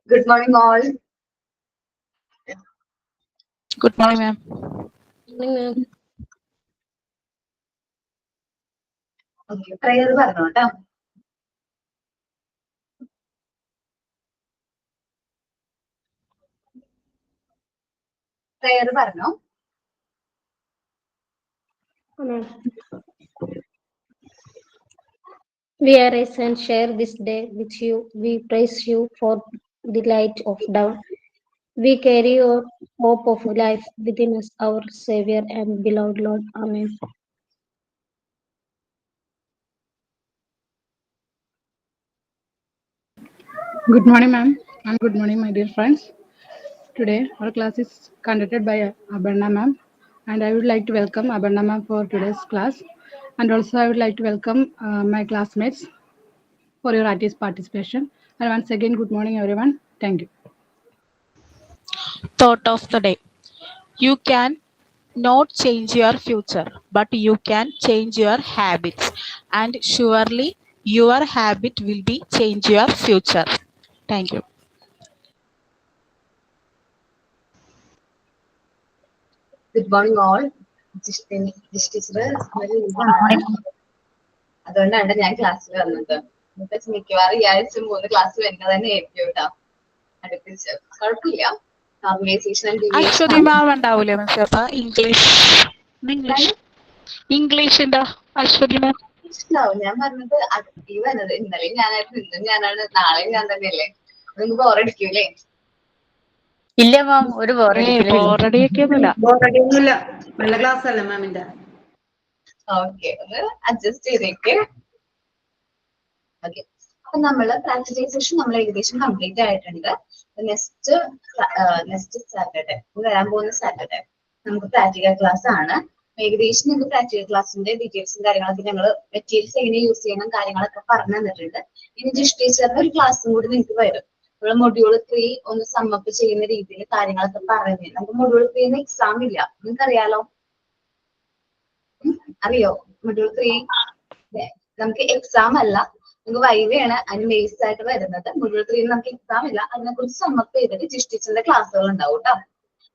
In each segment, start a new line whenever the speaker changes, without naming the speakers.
Good morning, all.
Good morning, ma'am.
Okay, prayer പറഞ്ഞോ കേട്ടോ. Prayer പറഞ്ഞോ.
We arise and share this day with you. We praise you for the light of dawn. We carry your hope of life within us, our Savior and beloved Lord. Amen.
Good morning, ma'am, and good morning, my dear friends. Today, our class is conducted by Aparna ma'am, and I would like to welcome Aparna ma'am for today's class. And also, I would like to welcome my classmates for your active participation. And once again, good morning, everyone. Thank you.
Thought of the day. You can not change your future, but you can change your habits. And surely your habit will be change your future. Thank you.
Good morning, all. This teacher അതുകൊണ്ടാണ് ഞാൻ ക്ലാസ്സിൽ വന്നത്. മിക്കവാറും ഈ ആഴ്ച 3 class വരുന്നത് തന്നെ ആയിരിക്കും കേട്ടോ. അടുപ്പിച്ച് കുഴപ്പമില്ല. നോർമലൈസേഷൻ ആൻഡ്
അശ്വതി മാം ഉണ്ടാവൂലേ ഇംഗ്ലീഷിന്റെ അശ്വതി മാം
ഇഷ്ടാവും. ഞാൻ പറഞ്ഞത് ആക്റ്റീവ് എന്നത് ഇന്നലെയും ഞാനായിരുന്നു, ഇന്നും ഞാനാണ്, നാളെയും ഞാൻ തന്നെയല്ലേ. നിങ്ങൾക്ക് ബോറടിക്കൂലേ?
ഇല്ല മാം, ഒരു
ബോറടിയൊന്നുമില്ല. നല്ല ക്ലാസ് അല്ലേ മാമിന്റെ?
ഓക്കെ, ഒന്ന് അഡ്ജസ്റ്റ് ചെയ്തേക്ക്. ഓക്കെ, അപ്പൊ നമ്മള് പ്രാക്ടിക്കലൈസേഷൻ നമ്മൾ ഏകദേശം കംപ്ലീറ്റ് ആയിട്ടുണ്ട്. നെക്സ്റ്റ് സാറ്റർഡേ, വരാൻ പോകുന്ന സാറ്റർഡേ നമുക്ക് പ്രാക്ടിക്കൽ ക്ലാസ് ആണ്. ഏകദേശം നിങ്ങൾക്ക് പ്രാക്ടിക്കൽ ക്ലാസ്സിന്റെ ഡീറ്റെയിൽസും കാര്യങ്ങളൊക്കെ ഞങ്ങൾ മെറ്റീരിയൽസ് എങ്ങനെ യൂസ് ചെയ്യണം കാര്യങ്ങളൊക്കെ പറഞ്ഞു തന്നിട്ടുണ്ട്. ഇനി ജിഷ് ടീച്ചറിന്റെ ഒരു ക്ലാസ്സും കൂടി നിങ്ങൾക്ക് വരും. നമ്മള് മൊഡ്യൂൾ 3 ഒന്ന് സമ്മപ്പ് ചെയ്യുന്ന രീതിയിൽ കാര്യങ്ങളൊക്കെ പറഞ്ഞു. നമുക്ക് മൊഡ്യൂൾ 3 എക്സാം ഇല്ല, നിങ്ങൾക്ക് അറിയാലോ? അറിയോ? മൊഡ്യൂൾ 3 നമുക്ക് എക്സാം അല്ല, നമുക്ക് വൈവയാണ് അതിന് ബേസ് ആയിട്ട് വരുന്നത്. മൊഡ്യൂൾ 3 നമുക്ക് എക്സാം ഇല്ല, അതിനെ കുറിച്ച് സമ്മപ്പ് ചെയ്തിട്ട് ജിഷ് ടീച്ചറിന്റെ ക്ലാസ്സുകൾ ഉണ്ടാവും കേട്ടോ.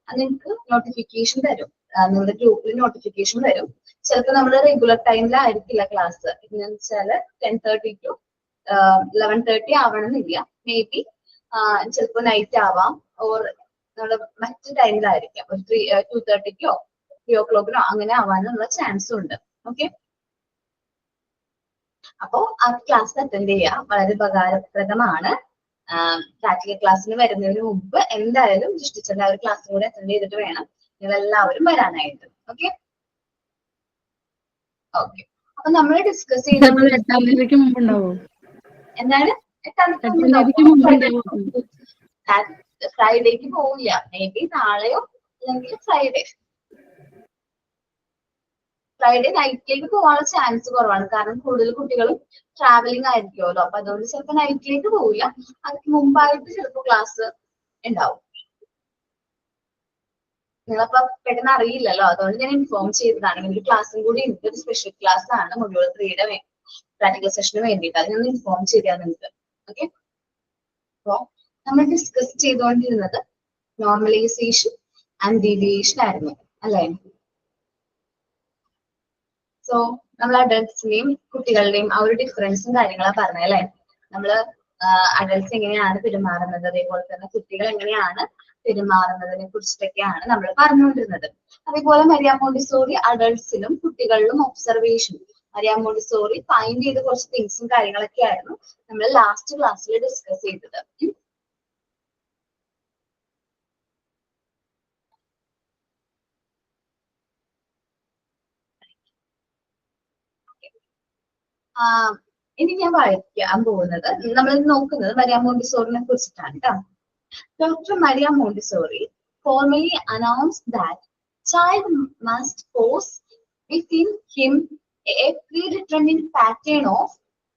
അത് നിങ്ങൾക്ക് നോട്ടിഫിക്കേഷൻ തരും, നിങ്ങളുടെ ഗ്രൂപ്പിൽ നോട്ടിഫിക്കേഷൻ വരും. ചിലപ്പോൾ നമ്മൾ റെഗുലർ ടൈമിലായിരിക്കില്ല ക്ലാസ്. എന്ന് വെച്ചാല് 10:30 to 11:30 ആവണമെന്നില്ല. മേ ബി ചിലപ്പോൾ നൈറ്റ് ആവാം, ഓർ നമ്മള് മറ്റു ടൈമിലായിരിക്കാം. ഒരു 2:30 3 അങ്ങനെ ആവാനുള്ള ചാൻസും ഉണ്ട്. ഓക്കെ, അപ്പോ ആ ക്ലാസ് അറ്റൻഡ് ചെയ്യുക, വളരെ ഉപകാരപ്രദമാണ്. പ്രാക്ടിക്കൽ ക്ലാസ്സിന് വരുന്നതിന് മുമ്പ് എന്തായാലും സൃഷ്ടിച്ചേണ്ട ഒരു ക്ലാസ് കൂടെ അറ്റൻഡ് ചെയ്തിട്ട് വേണം നിങ്ങൾ എല്ലാവരും വരാനായിട്ട്. ഓക്കെ ഓക്കെ, അപ്പൊ നമ്മൾ ഡിസ്കസ് ചെയ്യുന്നത് എന്താണ്? 8-ാം തീയതി ഫ്രൈഡേക്ക് പോവില്ല. മേ ബി നാളെയോ അല്ലെങ്കിൽ ഫ്രൈഡേ നൈറ്റിലേക്ക് പോകാനുള്ള ചാൻസ് കുറവാണ്. കാരണം കൂടുതൽ കുട്ടികളും ട്രാവലിംഗ് ആയിരിക്കുമല്ലോ. അപ്പൊ അതുകൊണ്ട് ചിലപ്പോൾ നൈറ്റിലേക്ക് പോവില്ല, അതിന് മുമ്പായിട്ട് ചിലപ്പോൾ ക്ലാസ് ഉണ്ടാവും. നിങ്ങളപ്പോ പെട്ടെന്ന് അറിയില്ലല്ലോ, അതുകൊണ്ട് ഞാൻ ഇൻഫോം ചെയ്തതാണ്. ഒരു ക്ലാസ്സും കൂടി ഉണ്ട്, ഒരു സ്പെഷ്യൽ ക്ലാസ് ആണ് മൊഡ്യൂൾ 3യുടെ പ്രാക്ടിക്കൽ സെഷന് വേണ്ടിയിട്ട്. അത് ഞാൻ ഇൻഫോം ചെയ്താൽ നിങ്ങൾക്ക്. ഓക്കെ, അപ്പോ നമ്മൾ ഡിസ്കസ് ചെയ്തുകൊണ്ടിരുന്നത് നോർമലൈസേഷൻ ആൻഡ് ഡീവിയേഷൻ ആയിരുന്നു അല്ലേ? സോ നമ്മൾ അഡൽട്സിന്റെയും കുട്ടികളുടെയും ആ ഒരു ഡിഫറൻസും കാര്യങ്ങളാണ് പറഞ്ഞത് അല്ലെ? നമ്മള് അഡൽട്സ് എങ്ങനെയാണ് പെരുമാറുന്നത്, അതേപോലെ തന്നെ കുട്ടികൾ എങ്ങനെയാണ് പെരുമാറുന്നതിനെ കുറിച്ചിട്ടൊക്കെയാണ് നമ്മൾ പറഞ്ഞുകൊണ്ടിരുന്നത്. അതേപോലെ മരിയ മോണ്ടിസോറി അഡൽട്സിലും കുട്ടികളിലും ഒബ്സർവേഷൻ, മരിയ മോണ്ടിസോറി ഫൈൻഡ് ചെയ്ത കുറച്ച് തിങ്സും കാര്യങ്ങളൊക്കെ ആയിരുന്നു നമ്മൾ ലാസ്റ്റ് ക്ലാസ്സിൽ ഡിസ്കസ് ചെയ്തത്. ഇനി ഞാൻ വായിക്കാൻ പോകുന്നത്, നമ്മൾ നോക്കുന്നത് മരിയ മോണ്ടിസോറിനെ കുറിച്ചിട്ടാണ് കേട്ടോ. Dr. Maria Montessori formally announced that child must possess within him a predetermined pattern of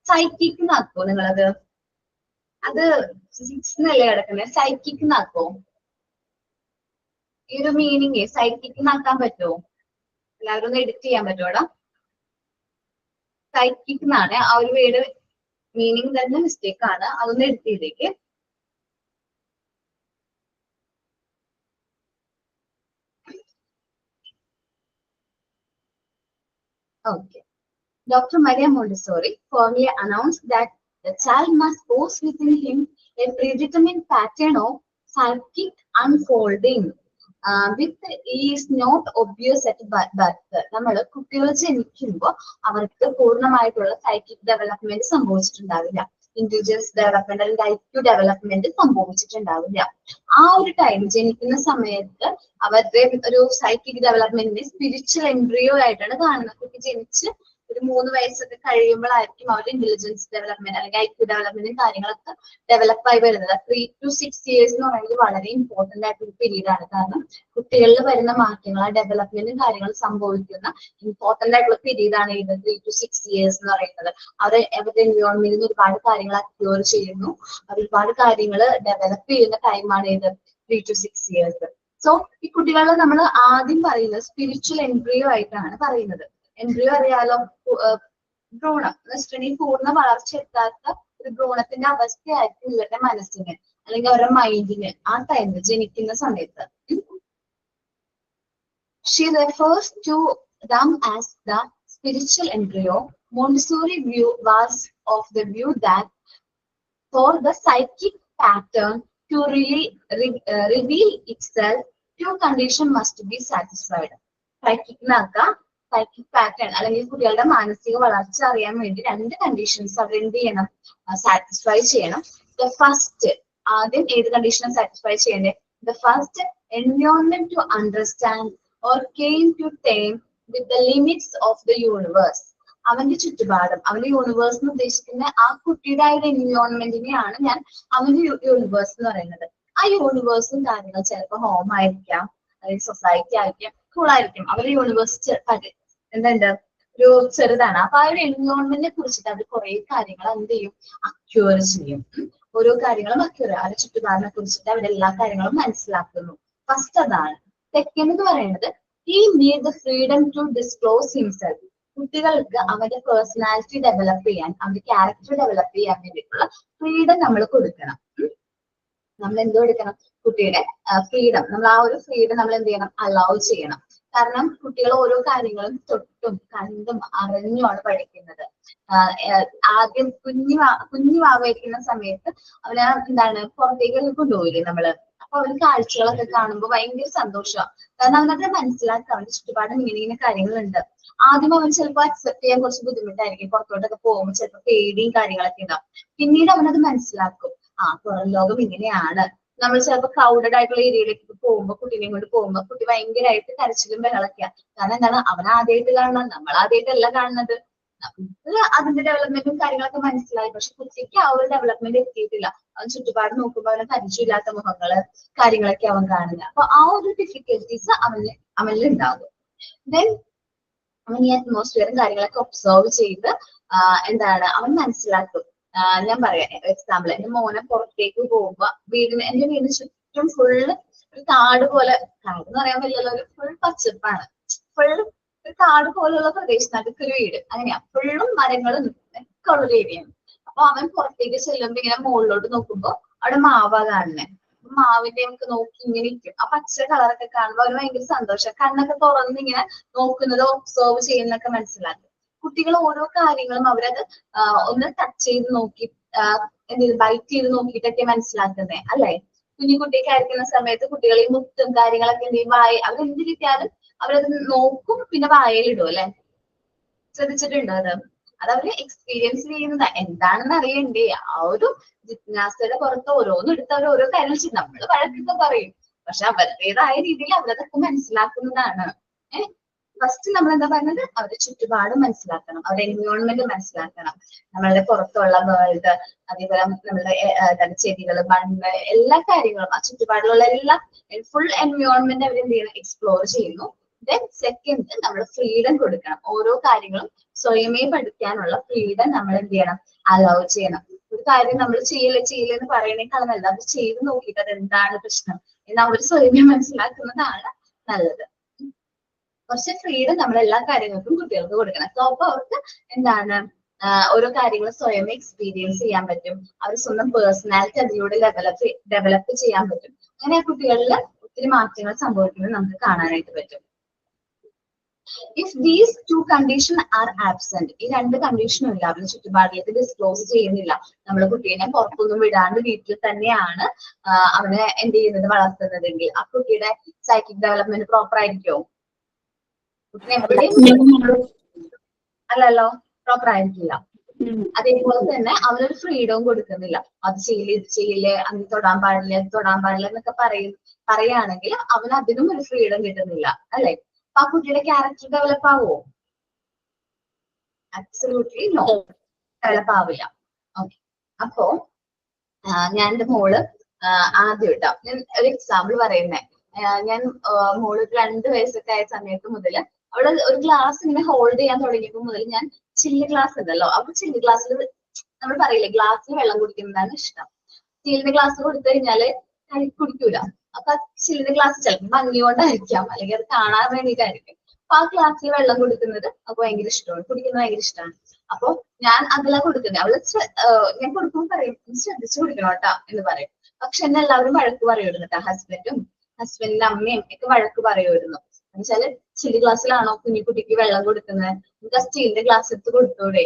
psychic എന്നാക്കോ നിങ്ങളത്? അത് 6 എന്നല്ലേ കിടക്കുന്നത്? സൈക്കിക് എന്നാക്കോ? ഈ ഒരു മീനിങ് സൈക്കിക് എന്നാക്കാൻ പറ്റുമോ? എല്ലാവരും ഒന്ന് എഡിറ്റ് ചെയ്യാൻ പറ്റുമോടാ? സൈക്കിക് എന്നാണ് ആ ഒരു വേർഡ് മീനിങ് തന്നെ മിസ്റ്റേക്ക് ആണ്, അതൊന്ന് എഡിറ്റ് ചെയ്തേക്ക്. Okay. Dr. Maria Montessori formally announced that the child must possess within him a predetermined pattern of psychic unfolding, which is not obvious at birth. നമ്മൾ കുട്ടികൾ ജനിക്കുമ്പോൾ അവർക്ക് പൂർണ്ണമായിട്ടുള്ള സൈക്കിക് ഡെവലപ്മെന്റ് സംഭവിച്ചിട്ടുണ്ടാവില്ല, ഇന്റലിജൻസ് ഡെവലപ്മെന്റ് അല്ലെങ്കിൽ IQ development സംഭവിച്ചിട്ടുണ്ടാവില്ല. ആ ഒരു time ജനിക്കുന്ന സമയത്ത് അവരുടെ ഒരു സൈക്കിക് ഡെവലപ്മെന്റിനെ സ്പിരിച്വൽ എംബ്രിയോ ആയിട്ടാണ് കാണുന്നത്. കുട്ടി ജനിച്ച് ഒരു 3 വയസ്സൊക്കെ കഴിയുമ്പോഴായിരിക്കും അവരുടെ ഇന്റലിജൻസ് ഡെവലപ്മെന്റ് അല്ലെങ്കിൽ IQ ഡെവലപ്മെന്റും കാര്യങ്ങളൊക്കെ ഡെവലപ്പ് ആയി വരുന്നത്. 3 to 6 years എന്ന് പറയുന്നത് വളരെ ഇമ്പോർട്ടന്റ് ആയിട്ടൊരു പീരീഡ് ആണ്. കാരണം കുട്ടികളിൽ വരുന്ന മാറ്റങ്ങൾ, ആ ഡെവലപ്മെന്റും കാര്യങ്ങളും സംഭവിക്കുന്ന ഇമ്പോർട്ടന്റ് ആയിട്ടുള്ള പീരീഡ് ആണ് ഇത് 3 to 6 years എന്ന് പറയുന്നത്. അവരുടെ എൻവയോൺമെന്റിൽ നിന്ന് ഒരുപാട് കാര്യങ്ങൾ അക്യൂർ ചെയ്യുന്നു, ഒരുപാട് കാര്യങ്ങൾ ഡെവലപ്പ് ചെയ്യുന്ന ടൈമാണ് ഇത് 3 to 6 years. സോ ഈ കുട്ടികളെ നമ്മൾ ആദ്യം പറയുന്നത് സ്പിരിച്വൽ എംബ്രിയോ ആയിട്ടാണ് പറയുന്നത്. എംബ്രിയോ അറിയാലോ, ഭ്രൂണം എന്ന് വെച്ചിട്ടുണ്ടെങ്കിൽ പൂർണ്ണ വളർച്ച എത്താത്ത ഒരു ഭ്രൂണത്തിന്റെ അവസ്ഥയായിരിക്കും ഇവരുടെ മനസ്സിന് അല്ലെങ്കിൽ അവരുടെ മൈൻഡിന് ആ ടൈമിൽ ജനിക്കുന്ന സമയത്ത്. She refers to them as the spiritual embryo. Montessori view was of the view that for the psychic pattern to really reveal itself, 2 conditions must be satisfied. Psychic pattern അല്ലെങ്കിൽ കുട്ടികളുടെ മാനസിക വളർച്ച അറിയാൻ വേണ്ടി 2 കണ്ടീഷൻസ് അവർ എന്ത് ചെയ്യണം, സാറ്റിസ്ഫൈ ചെയ്യണം. The first, ആദ്യം ഏത് കണ്ടീഷനും സാറ്റിസ്ഫൈ ചെയ്യണ്ടേ? The first, environment to understand or came to term with the limits of the universe. അവന്റെ ചുറ്റുപാടും, അവന്റെ യൂണിവേഴ്സ് എന്ന് ഉദ്ദേശിക്കുന്ന ആ കുട്ടിയുടെ ആ ഒരു എൻവയോൺമെന്റിനെയാണ് ഞാൻ അവന്റെ യൂണിവേഴ്സ് എന്ന് പറയുന്നത്. ആ യൂണിവേഴ്സും കാര്യങ്ങൾ ചിലപ്പോൾ ഹോം ആയിരിക്കാം, അല്ലെങ്കിൽ സൊസൈറ്റി ആയിരിക്കാം, സ്കൂൾ ആയിരിക്കും. അവരുടെ യൂണിവേഴ്സ് എന്തുണ്ട്, ഒരു ചെറുതാണ്. അപ്പൊ ആ ഒരു എൻവയോൺമെന്റിനെ കുറിച്ചിട്ട് അവർ കുറെ കാര്യങ്ങൾ എന്ത് ചെയ്യും, അക്യൂർ ചെയ്യും. ഓരോ കാര്യങ്ങളും അക്യൂർ, അവരുടെ ചുറ്റുപാടിനെ കുറിച്ചിട്ട് അവരുടെ എല്ലാ കാര്യങ്ങളും മനസ്സിലാക്കുന്നു. ഫസ്റ്റ് അതാണ്. സെക്കൻഡ് എന്ന് പറയുന്നത്, he need the freedom to disclose himself. കുട്ടികൾക്ക് അവരുടെ പേഴ്സണാലിറ്റി ഡെവലപ്പ് ചെയ്യാൻ, അവരുടെ ക്യാരക്ടർ ഡെവലപ്പ് ചെയ്യാൻ വേണ്ടിയിട്ടുള്ള ഫ്രീഡം നമ്മൾ കൊടുക്കണം. നമ്മൾ എന്ത് കൊടുക്കണം? കുട്ടിയുടെ ഫ്രീഡം, നമ്മൾ ആ ഒരു ഫ്രീഡം നമ്മൾ എന്ത് ചെയ്യണം, അലൗ ചെയ്യണം. കാരണം കുട്ടികൾ ഓരോ കാര്യങ്ങളും തൊട്ടും കണ്ടും അറിഞ്ഞുമാണ് പഠിക്കുന്നത്. ആദ്യം കുഞ്ഞു വാവയ്ക്കുന്ന സമയത്ത് അവന് എന്താണ്, പുറത്തേക്ക് കൊണ്ടുപോയില്ലേ നമ്മള്. അപ്പൊ അവന് കാഴ്ചകളൊക്കെ കാണുമ്പോൾ ഭയങ്കര സന്തോഷമാണ്. കാരണം അവനത് മനസ്സിലാക്കാം, അവന്റെ ചുറ്റുപാടും ഇങ്ങനെ കാര്യങ്ങളുണ്ട്. ആദ്യം അവൻ ചിലപ്പോൾ അക്സെപ്റ്റ് ചെയ്യാൻ കുറച്ച് ബുദ്ധിമുട്ടായിരിക്കും, പുറത്തോട്ടൊക്കെ പോകുമ്പോൾ ചിലപ്പോൾ പേടിയും കാര്യങ്ങളൊക്കെ ഉണ്ടാവും. പിന്നീട് അവനത് മനസ്സിലാക്കും, പുറം ലോകം ഇങ്ങനെയാണ്. നമ്മൾ ചിലപ്പോൾ ക്രൗഡഡ് ആയിട്ടുള്ള ഏരിയയിലേക്ക് പോകുമ്പോൾ, കുട്ടീനെയും കൊണ്ട് പോകുമ്പോൾ കുട്ടി ഭയങ്കരമായിട്ട് കരച്ചിലും ബഹളൊക്കെയാണ്. കാരണം എന്താണ്, അവൻ ആദ്യമായിട്ട് കാണണം, നമ്മൾ ആദ്യമായിട്ടല്ല കാണുന്നത്. അതിന്റെ ഡെവലപ്മെന്റും കാര്യങ്ങളൊക്കെ മനസ്സിലായി, പക്ഷെ കുട്ടിക്ക് ആ ഒരു ഡെവലപ്മെന്റ് എത്തിയിട്ടില്ല. അവൻ ചുറ്റുപാട് നോക്കുമ്പോൾ അവന് പരിചയമില്ലാത്ത മുഖങ്ങള് കാര്യങ്ങളൊക്കെ അവൻ കാണുന്നത്. അപ്പൊ ആ ഒരു ഡിഫിക്കൽട്ടീസ് അവനിൽ ഉണ്ടാകും. ദെൻ അവൻ ഈ അറ്റ്മോസ്ഫിയറും കാര്യങ്ങളൊക്കെ ഒബ്സർവ് ചെയ്ത് എന്താണ് അവൻ മനസ്സിലാക്കും. ഞാൻ പറയാം എക്സാമ്പിൾ, എന്റെ മോനെ പുറത്തേക്ക് പോകുമ്പോ എന്റെ വീടിന് ചുറ്റും ഫുള്ള് ഒരു കാട് പോലെ, കാട് എന്ന് പറയാൻ പറ്റില്ല, ഒരു ഫുൾ പച്ചപ്പാണ്, ഫുള്ള് ഒരു കാട് പോലുള്ള പ്രദേശം, അടുത്തൊരു വീട്, അങ്ങനെയാ, ഫുള്ളും മരങ്ങളും ഒക്കെ ഉള്ളൊരു ഏരിയയാണ്. അപ്പൊ അവൻ പുറത്തേക്ക് ചെല്ലുമ്പോ ഇങ്ങനെ മുകളിലോട്ട് നോക്കുമ്പോ അവിടെ മാവാ കാണുന്നേ. മാവിന്റെ നമുക്ക് നോക്കി ഇങ്ങനെ ഇരിക്കും. ആ പച്ച കളറൊക്കെ കാണുമ്പോൾ അവന് ഭയങ്കര സന്തോഷം, കണ്ണൊക്കെ തുറന്ന് ഇങ്ങനെ നോക്കുന്നത് ഒബ്സർവ് ചെയ്യുന്നൊക്കെ മനസ്സിലാക്കും. കുട്ടികൾ ഓരോ കാര്യങ്ങളും അവരത് ഒന്ന് ടച്ച് ചെയ്ത് നോക്കി, എന്തെങ്കിലും ബൈറ്റ് ചെയ്ത് നോക്കിയിട്ടൊക്കെ മനസ്സിലാക്കുന്നേ അല്ലേ. കുഞ്ഞിക്കുട്ടിയൊക്കെ ആയിരിക്കുന്ന സമയത്ത് കുട്ടികളെ മുത്തും കാര്യങ്ങളൊക്കെ എന്ത് ചെയ്യും, അവരെന്ത് കിട്ടിയാലും അവരത് നോക്കും, പിന്നെ വായയിലിടും അല്ലെ. ശ്രദ്ധിച്ചിട്ടുണ്ടോ അത്? അതവര് എക്സ്പീരിയൻസ് ചെയ്യുന്നത് എന്താണെന്ന് അറിയണ്ടേ. ആ ഒരു ജിജ്ഞാസയുടെ പുറത്ത് ഓരോന്നും എടുത്ത് അവർ ഓരോ കാര്യങ്ങൾ ചെയ്യും. നമ്മള് വഴക്കൊക്കെ പറയും, പക്ഷെ അവരുടേതായ രീതിയിൽ അവരതൊക്കെ മനസ്സിലാക്കുന്നതാണ്. ഫസ്റ്റ് നമ്മൾ എന്താ പറയുന്നത്, അവരുടെ ചുറ്റുപാട് മനസ്സിലാക്കണം, അവരുടെ എൻവയോൺമെന്റ് മനസ്സിലാക്കണം, നമ്മളുടെ പുറത്തുള്ള വേൾഡ്, അതേപോലെ നമ്മളുടെ ചെടികൾ, മണ്ണ്, എല്ലാ കാര്യങ്ങളും ആ ചുറ്റുപാടിലുള്ള എല്ലാ ഫുൾ എൻവയോൺമെന്റ് അവർ എന്ത് ചെയ്യണം, എക്സ്പ്ലോർ ചെയ്യുന്നു. ദെൻ സെക്കൻഡ്, നമ്മൾ ഫ്രീഡം കൊടുക്കണം. ഓരോ കാര്യങ്ങളും സ്വയമേ പഠിക്കാനുള്ള ഫ്രീഡം നമ്മൾ എന്ത് ചെയ്യണം, അലൗ ചെയ്യണം. ഒരു കാര്യം നമ്മൾ ചെയ്യില്ലെന്ന് പറയണേക്കാളും നല്ലത് അത് ചെയ്ത് നോക്കിയിട്ട് അത് എന്താണ് പ്രശ്നം എന്ന് അവർ സ്വയമേ മനസ്സിലാക്കുന്നതാണ് നല്ലത്. കുറച്ച് ഫ്രീഡം നമ്മൾ എല്ലാ കാര്യങ്ങൾക്കും കുട്ടികൾക്ക് കൊടുക്കണം. സോ അപ്പൊ അവർക്ക് എന്താണ്, ഓരോ കാര്യങ്ങൾ സ്വയം എക്സ്പീരിയൻസ് ചെയ്യാൻ പറ്റും. അവർ സ്വന്തം പേഴ്സണാലിറ്റി അതിലൂടെ ഡെവലപ്പ് ചെയ്യാൻ പറ്റും. അങ്ങനെ ആ കുട്ടികളിൽ ഒത്തിരി മാറ്റങ്ങൾ സംഭവിക്കുന്നത് നമുക്ക് കാണാനായിട്ട് പറ്റും. If these two condition R absent, ഈ രണ്ട് കണ്ടീഷനും ഇല്ല, അവന് ചുറ്റുപാടിലേക്ക് ഡിസ്ക്ലോസ് ചെയ്യുന്നില്ല, നമ്മൾ കുട്ടീനെ പുറത്തൊന്നും വിടാണ്ട് വീട്ടിൽ തന്നെയാണ് അവനെ എന്ത് ചെയ്യുന്നത്, വളർത്തുന്നതെങ്കിൽ ആ കുട്ടിയുടെ സൈക്കിക് ഡെവലപ്മെന്റ് പ്രോപ്പർ ആയിരിക്കുമോ? കുട്ടിനെ എവിടെയും അല്ലല്ലോ, പ്രോപ്പർ ആയിരിക്കില്ല. അതേപോലെ തന്നെ അവനൊരു ഫ്രീഡവും കൊടുക്കുന്നില്ല. അത് ചെയ്യില്ല, ഇത് ചെയ്യില്ല, അന്ന് തൊടാൻ പാടില്ല, ഇത് തൊടാൻ പാടില്ല എന്നൊക്കെ പറയുകയാണെങ്കിൽ അവന് അതിനും ഒരു ഫ്രീഡം കിട്ടുന്നില്ല, അല്ലെ? അപ്പൊ ആ കുട്ടിയുടെ ക്യാരക്ടർ ഡെവലപ്പ് ആവുമോ? അബ്സല്യൂട്ട്ലി നോ, ഡെവലപ്പ് ആവില്ല. ഓക്കെ, അപ്പോ ഞാൻ എന്റെ മോള് ആദ്യം ഇട്ടാ ഞാൻ ഒരു എക്സാമ്പിൾ പറയുന്നേ. ഞാൻ മോള് 2 വയസ്സൊക്കെ ആയ സമയത്ത് മുതൽ അവള് ഒരു ഗ്ലാസ് ഇങ്ങനെ ഹോൾഡ് ചെയ്യാൻ തുടങ്ങിയപ്പോ മുതൽ ഞാൻ ചില്ല് ഗ്ലാസ് ഉണ്ടല്ലോ, അപ്പൊ ചില്ല് ഗ്ലാസ്സിൽ നമ്മൾ പറയില്ലേ ഗ്ലാസ്സിൽ വെള്ളം കുടിക്കുന്നതാണ് ഇഷ്ടം. സ്റ്റീലിന്റെ ഗ്ലാസ് കൊടുത്തു കഴിഞ്ഞാല് കുടിക്കൂല. അപ്പൊ ചില്ലിന്റെ ഗ്ലാസ് ചിലപ്പോൾ ഭംഗി കൊണ്ടായിരിക്കാം, അല്ലെങ്കിൽ അത് കാണാൻ വേണ്ടിയിട്ടായിരിക്കും. അപ്പൊ ആ ഗ്ലാസ്സിൽ വെള്ളം കൊടുക്കുന്നത് അപ്പൊ ഭയങ്കര ഇഷ്ടമാണ്, കുടിക്കുന്നത് ഭയങ്കര ഇഷ്ടമാണ്. അപ്പൊ ഞാൻ അതിലാ കൊടുക്കുന്നത്. അവള് ഞാൻ കൊടുക്കുമ്പോൾ പറയും ശ്രദ്ധിച്ചു കുടിക്കണം കേട്ടാ എന്ന് പറയും. പക്ഷെ എന്നെ എല്ലാവരും വഴക്ക് പറയുമായിരുന്നു കേട്ടോ, ഹസ്ബൻഡിന്റെ അമ്മയും ഒക്കെ വഴക്ക് പറയുമായിരുന്നു. എന്നുവെച്ചാല് ചില്ലി ഗ്ലാസ്സിലാണോ കുഞ്ഞിക്കുട്ടിക്ക് വെള്ളം കൊടുക്കുന്നത്, നമുക്ക് ആ സ്റ്റീലിന്റെ ഗ്ലാസ് എടുത്ത് കൊടുത്തൂടെ,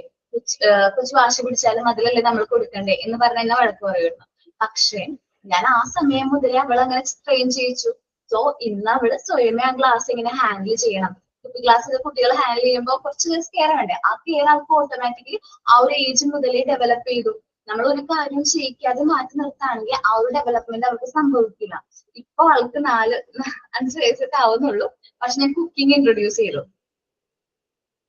കുറച്ച് വാശി പിടിച്ചാലും അതിലല്ലേ നമ്മൾ കൊടുക്കണ്ടേ എന്ന് പറഞ്ഞ എന്നെ വഴക്ക് പറയുമായിരുന്നു. പക്ഷെ ഞാൻ ആ സമയം മുതലേ അവളെ അങ്ങനെ ട്രെയിൻ ചെയ്യിച്ചു. സോ ഇന്ന് അവള് സ്വയമേ ആ ഗ്ലാസ് ഇങ്ങനെ ഹാൻഡിൽ ചെയ്യണം. കുപ്പി ഗ്ലാസ് കുട്ടികൾ ഹാൻഡിൽ ചെയ്യുമ്പോൾ കുറച്ച് കെയർ വേണ്ടേ, ആ കെയർ അവർക്ക് ഓട്ടോമാറ്റിക്കലി ആ ഒരു ഏജ് മുതലേ ഡെവലപ്പ് ചെയ്തു. നമ്മൾ ഒരു കാര്യം ചെയ്യിക്കാതെ മാറ്റി നിർത്താണെങ്കിൽ ആ ഒരു ഡെവലപ്മെന്റ് അവർക്ക് സംഭവിക്കില്ല. ഇപ്പൊ ആൾക്ക് 4-5 വയസ്സൊക്കെ ആവുന്നുള്ളൂ. പക്ഷെ ഞാൻ കുക്കിംഗ് ഇൻട്രൊഡ്യൂസ് ചെയ്തു.